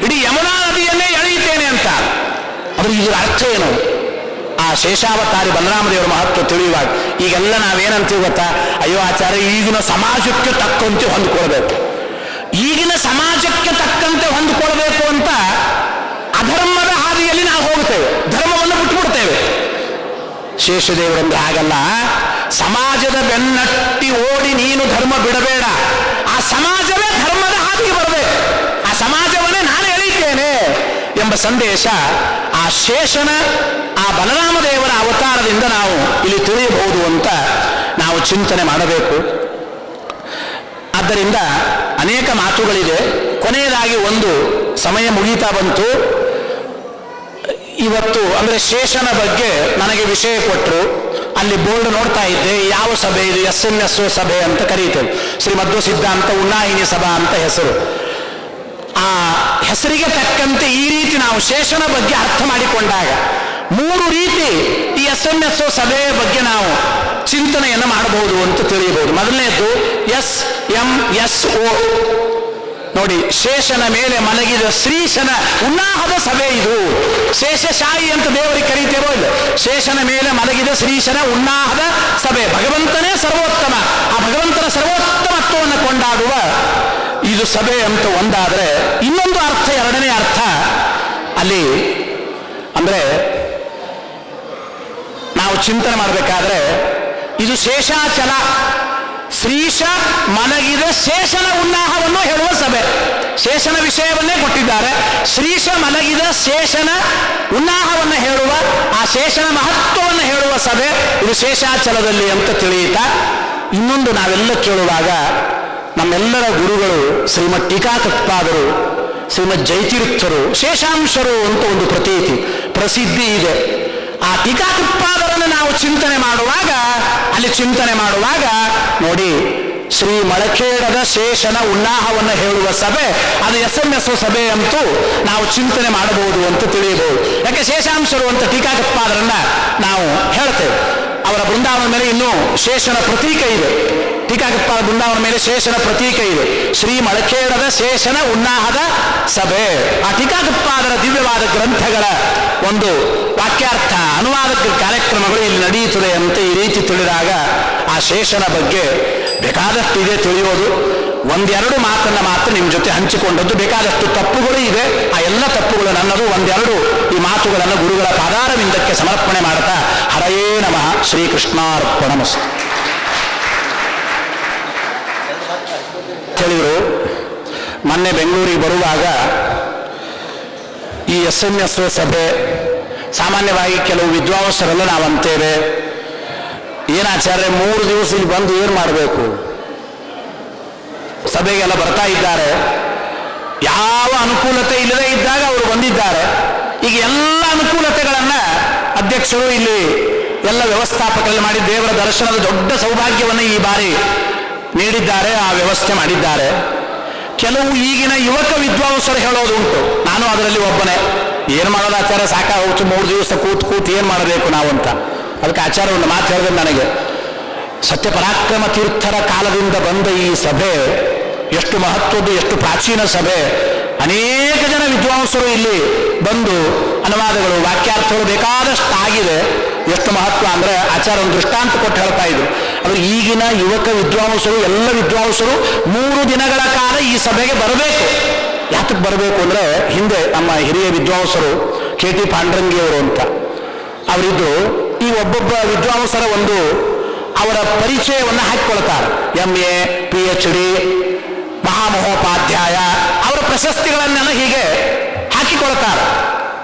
[SPEAKER 2] ಇಡೀ ಯಮುನಾ ನದಿಯನ್ನೇ ಎಳೆಯುತ್ತೇನೆ ಅಂತ. ಅದ್ರ ಇದರ ಅರ್ಥ ಏನು? ಆ ಶೇಷಾವತಾರಿ ಬಲರಾಮದೇವರ ಮಹತ್ವ ತಿಳಿಯುವಾಗ ಈಗೆಲ್ಲ ನಾವೇನಂತೀವಿ ಗೊತ್ತಾ? ಅಯ್ಯೋ ಆಚಾರ್ಯ, ಈಗಿನ ಸಮಾಜಕ್ಕೆ ತಕ್ಕಂತೆ ಹೊಂದಿಕೊಳ್ಬೇಕು, ಈಗಿನ ಸಮಾಜಕ್ಕೆ ತಕ್ಕಂತೆ ಹೊಂದಿಕೊಳ್ಬೇಕು ಅಂತ ಅಧರ್ಮದ ಹಾದಿಯಲ್ಲಿ ನಾವು ಹೋಗ್ತೇವೆ, ಧರ್ಮವನ್ನು ಬಿಟ್ಟುಬಿಡ್ತೇವೆ. ಶೇಷದೇವರಂದ್ರೆ ಹಾಗಲ್ಲ. ಸಮಾಜದ ಬೆನ್ನಟ್ಟಿ ಓಡಿ ನೀನು ಧರ್ಮ ಬಿಡಬೇಡ, ಆ ಸಮಾಜವೇ ಧರ್ಮದ ಹಾದಿಗೆ ಬರಬೇಕು, ಆ ಸಮಾಜವನ್ನೇ ನಾನು ಎಳೀತೇನೆ ಎಂಬ ಸಂದೇಶ ಆ ಶೇಷನ, ಆ ಬಲರಾಮದೇವರ ಅವತಾರದಿಂದ ನಾವು ಇಲ್ಲಿ ತಿಳಿಯಬಹುದು ಅಂತ ನಾವು ಚಿಂತನೆ ಮಾಡಬೇಕು. ಆದ್ದರಿಂದ ಅನೇಕ ಮಾತುಗಳಿದೆ. ಕೊನೆಯದಾಗಿ ಒಂದು ಸಮಯ ಮುಗೀತಾ ಬಂತು. ಇವತ್ತು ಅಂದ್ರೆ ಶೇಷನ ಬಗ್ಗೆ ನನಗೆ ವಿಷಯ ಕೊಟ್ಟರು. ಅಲ್ಲಿ ಬೋರ್ಡ್ ನೋಡ್ತಾ ಇದ್ದೆ, ಯಾವ ಸಭೆ ಇದು? SMS ಸಭೆ ಅಂತ ಕರೀತೇವೆ. ಶ್ರೀ ಮಧ್ವ ಸಿದ್ಧಾಂತ ಉನ್ನಾಯಿನಿ ಸಭಾ ಅಂತ ಹೆಸರು. ಆ ಹೆಸರಿಗೆ ತಕ್ಕಂತೆ ಈ ರೀತಿ ನಾವು ಶೇಷನ ಬಗ್ಗೆ ಅರ್ಥ ಮಾಡಿಕೊಂಡಾಗ 3 ರೀತಿ ಈ SMSO ಸಭೆಯ ಬಗ್ಗೆ ನಾವು ಚಿಂತನೆಯನ್ನು ಮಾಡಬಹುದು ಅಂತ ತಿಳಿಯಬಹುದು. ಮೊದಲನೇದು SMSO ನೋಡಿ, ಶೇಷನ ಮೇಲೆ ಮಲಗಿದ ಶ್ರೀಶನ ಉನ್ನಾಹದ ಸಭೆ ಇದು. ಶೇಷಶಾಹಿ ಅಂತ ದೇವರಿಗೆ ಕರೀತೇವೋ ಇಲ್ಲ, ಶೇಷನ ಮೇಲೆ ಮಲಗಿದ ಶ್ರೀಶನ ಉನ್ನಾಹದ ಸಭೆ. ಭಗವಂತನೇ ಸರ್ವೋತ್ತಮ, ಆ ಭಗವಂತನ ಸರ್ವೋತ್ತಮತ್ವವನ್ನು ಕೊಂಡಾಡುವ ಇದು ಸಭೆ ಅಂತ ಒಂದಾದ್ರೆ, ಇನ್ನೊಂದು ಅರ್ಥ, ಎರಡನೇ ಅರ್ಥ ಅಲ್ಲಿ ಅಂದ್ರೆ ನಾವು ಚಿಂತನೆ ಮಾಡಬೇಕಾದ್ರೆ ಇದು ಶೇಷಾಚಲ, ಶ್ರೀಶ ಮಲಗಿದ ಶೇಷನ ಉನ್ನಾಹವನ್ನು ಹೇಳುವ ಸಭೆ. ಶೇಷನ ವಿಷಯವನ್ನೇ ಕೊಟ್ಟಿದ್ದಾರೆ, ಶ್ರೀಶ ಮಲಗಿದ ಶೇಷನ ಉನ್ನಾಹವನ್ನು ಹೇಳುವ, ಆ ಶೇಷನ ಮಹತ್ವವನ್ನು ಹೇಳುವ ಸಭೆ ಇದು ಶೇಷಾಚಲದಲ್ಲಿ ಅಂತ ತಿಳಿಯುತ್ತಾ, ಇನ್ನೊಂದು ನಾವೆಲ್ಲ ಕೇಳುವಾಗ ನಮ್ಮೆಲ್ಲರ ಗುರುಗಳು ಶ್ರೀಮದ್ ಟೀಕಾಕೃತ್ಪಾದರು, ಶ್ರೀಮದ್ ಜಯತೀರ್ಥರು, ಶೇಷಾಂಶರು ಅಂತ ಒಂದು ಪ್ರಸಿದ್ಧಿ ಇದೆ. ಆ ಟೀಕಾಕೃತ್ಪಾದರನ್ನು ನಾವು ಚಿಂತನೆ ಮಾಡುವಾಗ ನೋಡಿ, ಶ್ರೀ ಮಳಖೇಡದ ಶೇಷನ ಉನ್ನಾಹವನ್ನು ಹೇಳುವ ಸಭೆ ಅದು SMSO ಸಭೆ ಅಂತೂ ನಾವು ಚಿಂತನೆ ಮಾಡಬಹುದು ಅಂತ ತಿಳಿಯಬಹುದು. ಯಾಕೆ ಶೇಷಾಂಶರು ಅಂತ ಟೀಕಾಕೃತ್ಪಾದರನ್ನ ನಾವು ಹೇಳ್ತೇವೆ. ಅವರ ಬೃಂದಾವನ ಮೇಲೆ ಇನ್ನೂ ಶೇಷನ ಪ್ರತೀಕ ಇದೆ, ಟೀಕಾಕೃತ್ಪಾದ ಬೃಂದಾವನ ಮೇಲೆ ಶೇಷನ ಪ್ರತೀಕ ಇದೆ. ಶ್ರೀ ಮಳಖೇಡದ ಶೇಷನ ಉನ್ನಾಹದ ಸಭೆ, ಆ ಟೀಕಾಕೃತ್ಪಾದರ ದಿವ್ಯವಾದ ಗ್ರಂಥಗಳ ಒಂದು ವಾಕ್ಯಾರ್ಥ ಅನುವಾದ ಕಾರ್ಯಕ್ರಮಗಳು ಇಲ್ಲಿ ನಡೆಯುತ್ತದೆ ಅಂತ ಈ ರೀತಿ ತಿಳಿದಾಗ ಆ ಶೇಷನ ಬಗ್ಗೆ ಬೇಕಾದಷ್ಟಿದೆ ತಿಳಿಯೋದು. ಒಂದೆರಡು ಮಾತನ್ನ ಮಾತ್ರ ನಿಮ್ಮ ಜೊತೆ ಹಂಚಿಕೊಂಡದ್ದು, ಬೇಕಾದಷ್ಟು ತಪ್ಪುಗಳು ಇದೆ, ಆ ಎಲ್ಲ ತಪ್ಪುಗಳು ನನ್ನದು. ಒಂದೆರಡು ಈ ಮಾತುಗಳನ್ನು ಗುರುಗಳ ಪಾದಾರವಿಂದಕ್ಕೆ ಸಮರ್ಪಣೆ ಮಾಡ್ತಾ, ಹರಯೇ ನಮಃ, ಶ್ರೀಕೃಷ್ಣಾರ್ಪಣಮಸ್ತು ಹೇಳಿದರು. ಮೊನ್ನೆ ಬೆಂಗಳೂರಿಗೆ ಬರುವಾಗ ಈ SMSO ಸಭೆ, ಸಾಮಾನ್ಯವಾಗಿ ಕೆಲವು ವಿದ್ವಾಂಸರೆಲ್ಲ ನಾವು ಅಂತೇವೆ, ಏನಾಚಾರ್ಯ 3 ದಿವಸ ಇಲ್ಲಿ ಬಂದು ಏನು ಮಾಡಬೇಕು, ಸಭೆಗೆಲ್ಲ ಬರ್ತಾ ಇದ್ದಾರೆ, ಯಾವ ಅನುಕೂಲತೆ ಇಲ್ಲದೆ ಇದ್ದಾಗ ಅವರು ಬಂದಿದ್ದಾರೆ. ಈಗ ಎಲ್ಲ ಅನುಕೂಲತೆಗಳನ್ನ ಅಧ್ಯಕ್ಷರು ಇಲ್ಲಿ ಎಲ್ಲ ವ್ಯವಸ್ಥಾಪಕರಲ್ಲಿ ಮಾಡಿ ದೇವರ ದರ್ಶನದ ದೊಡ್ಡ ಸೌಭಾಗ್ಯವನ್ನು ಈ ಬಾರಿ ನೀಡಿದ್ದಾರೆ, ಆ ವ್ಯವಸ್ಥೆ ಮಾಡಿದ್ದಾರೆ. ಕೆಲವು ಈಗಿನ ಯುವಕ ವಿದ್ವಾಂಸರು ಹೇಳೋದು ಉಂಟು, ನಾನು ಅದರಲ್ಲಿ ಒಬ್ಬನೇ, ಏನು ಮಾಡೋದು ಆಚಾರ್ಯ, ಸಾಕಾಗೋಯ್ತು 3 ದಿವಸ ಕೂತು ಏನು ಮಾಡಬೇಕು ನಾವು ಅಂತ. ಅದಕ್ಕೆ ಆಚಾರ್ಯ ಒಂದು ಮಾತು ಹೇಳಿದ್ರೆ ನನಗೆ, ಸತ್ಯಪರಾಕ್ರಮ ತೀರ್ಥರ ಕಾಲದಿಂದ ಬಂದ ಈ ಸಭೆ ಎಷ್ಟು ಮಹತ್ವದ್ದು, ಎಷ್ಟು ಪ್ರಾಚೀನ ಸಭೆ. ಅನೇಕ ಜನ ವಿದ್ವಾಂಸರು ಇಲ್ಲಿ ಬಂದು ಅನುವಾದಗಳು, ವಾಕ್ಯಾರ್ಥಗಳು ಬೇಕಾದಷ್ಟು ಆಗಿದೆ. ಎಷ್ಟು ಮಹತ್ವ ಅಂದರೆ ಆಚಾರ್ಯ ಒಂದು ದೃಷ್ಟಾಂತ ಕೊಟ್ಟು ಹೇಳ್ತಾ ಇದ್ರು. ಅದು ಈಗಿನ ಯುವಕ ವಿದ್ವಾಂಸರು, ಎಲ್ಲ ವಿದ್ವಾಂಸರು 3 ದಿನಗಳ ಕಾಲ ಈ ಸಭೆಗೆ ಬರಬೇಕು. ಯಾತಕ್ಕೆ ಬರಬೇಕು ಅಂದರೆ, ಹಿಂದೆ ನಮ್ಮ ಹಿರಿಯ ವಿದ್ವಾಂಸರು KT ಪಾಂಡ್ರಂಗಿಯವರು ಅಂತ ಅವರಿದ್ದು, ಈ ಒಬ್ಬೊಬ್ಬ ವಿದ್ವಾಂಸರ ಒಂದು ಅವರ ಪರಿಚಯವನ್ನು ಹಾಕಿಕೊಳ್ತಾರೆ. MA, PhD, ಮಹಾಮಹೋಪಾಧ್ಯಾಯ, ಅವರ ಪ್ರಶಸ್ತಿಗಳನ್ನೆಲ್ಲ ಹೀಗೆ ಹಾಕಿಕೊಳ್ತಾರೆ.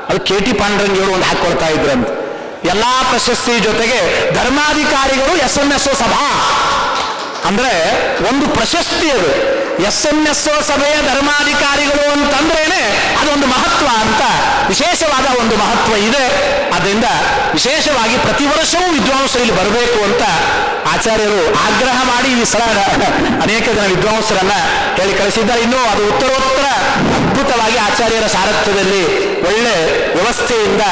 [SPEAKER 2] ಅದು KT ಪಾಂಡ್ರಂಗಿಯವರು ಒಂದು ಹಾಕಿಕೊಳ್ತಾ ಇದ್ರಂತ. ಎಲ್ಲ ಪ್ರಶಸ್ತಿ ಜೊತೆಗೆ ಧರ್ಮಾಧಿಕಾರಿಗಳು SMSO ಸಭಾ ಅಂದ್ರೆ ಒಂದು ಪ್ರಶಸ್ತಿ. ಅದು SMSO ಸಭೆಯ ಧರ್ಮಾಧಿಕಾರಿಗಳು ಅಂತಂದ್ರೇನೆ ಅದೊಂದು ಮಹತ್ವ ಅಂತ, ವಿಶೇಷವಾದ ಒಂದು ಮಹತ್ವ ಇದೆ. ಅದರಿಂದ ವಿಶೇಷವಾಗಿ ಪ್ರತಿ ವರ್ಷವೂ ವಿದ್ವಾಂಸರು ಇಲ್ಲಿ ಬರಬೇಕು ಅಂತ ಆಚಾರ್ಯರು ಆಗ್ರಹ ಮಾಡಿ ಈ ಸಲ ಅನೇಕ ಜನ ವಿದ್ವಾಂಸರನ್ನ ಹೇಳಿ ಕಳಿಸಿದ್ದಾರೆ. ಇನ್ನೂ ಅದು ಉತ್ತರೋತ್ತರ ಅದ್ಭುತವಾಗಿ ಆಚಾರ್ಯರ ಸಾರಥ್ಯದಲ್ಲಿ ಒಳ್ಳೆ ವ್ಯವಸ್ಥೆಯಿಂದ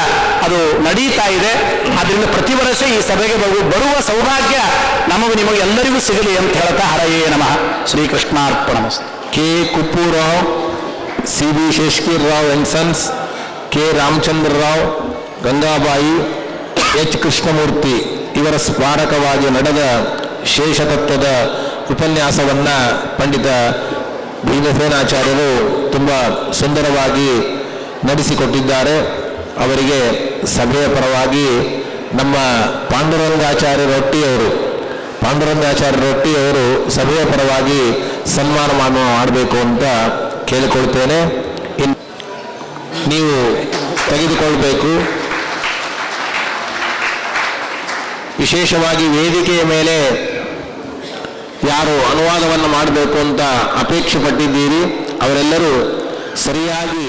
[SPEAKER 2] ಅದು ನಡೀತಾ ಇದೆ. ಅದರಿಂದ ಪ್ರತಿ ವರ್ಷ ಈ ಸಭೆಗೆ ಬರುವ ಸೌಭಾಗ್ಯ ನಮಗೂ ನಿಮಗೆ ಎಲ್ಲರಿಗೂ ಸಿಗಲಿ ಅಂತ ಹೇಳ್ತಾ, ಹರಯೇ ನಮಃ, ಶ್ರೀಕೃಷ್ಣಾರ್ಪಣಮಸ್ತು.
[SPEAKER 1] K. Kuppurao, CB Sheshagirirao and sons, K. Ramachandrarao, Gangabai, H. Krishnamurthy ಇವರ ಸ್ಮಾರಕವಾಗಿ ನಡೆದ ಶೇಷತತ್ವದ ಉಪನ್ಯಾಸವನ್ನು ಪಂಡಿತ ಭೀಮಸೇನಾಚಾರ್ಯರು ತುಂಬ ಸುಂದರವಾಗಿ ನಡೆಸಿಕೊಟ್ಟಿದ್ದಾರೆ. ಅವರಿಗೆ ಸಭೆಯ ಪರವಾಗಿ ನಮ್ಮ ಪಾಂಡುರಂಗಾಚಾರ್ಯ ರೊಟ್ಟಿಯವರು ಸಭೆಯ ಪರವಾಗಿ ಸನ್ಮಾನ ಮಾಡಬೇಕು ಅಂತ ಕೇಳಿಕೊಳ್ತೇನೆ. ನೀವು ತೆಗೆದುಕೊಳ್ಬೇಕು. ವಿಶೇಷವಾಗಿ ವೇದಿಕೆಯ ಮೇಲೆ ಯಾರು ಅನುವಾದವನ್ನು ಮಾಡಬೇಕು ಅಂತ ಅಪೇಕ್ಷೆ ಪಟ್ಟಿದ್ದೀರಿ ಅವರೆಲ್ಲರೂ ಸರಿಯಾಗಿ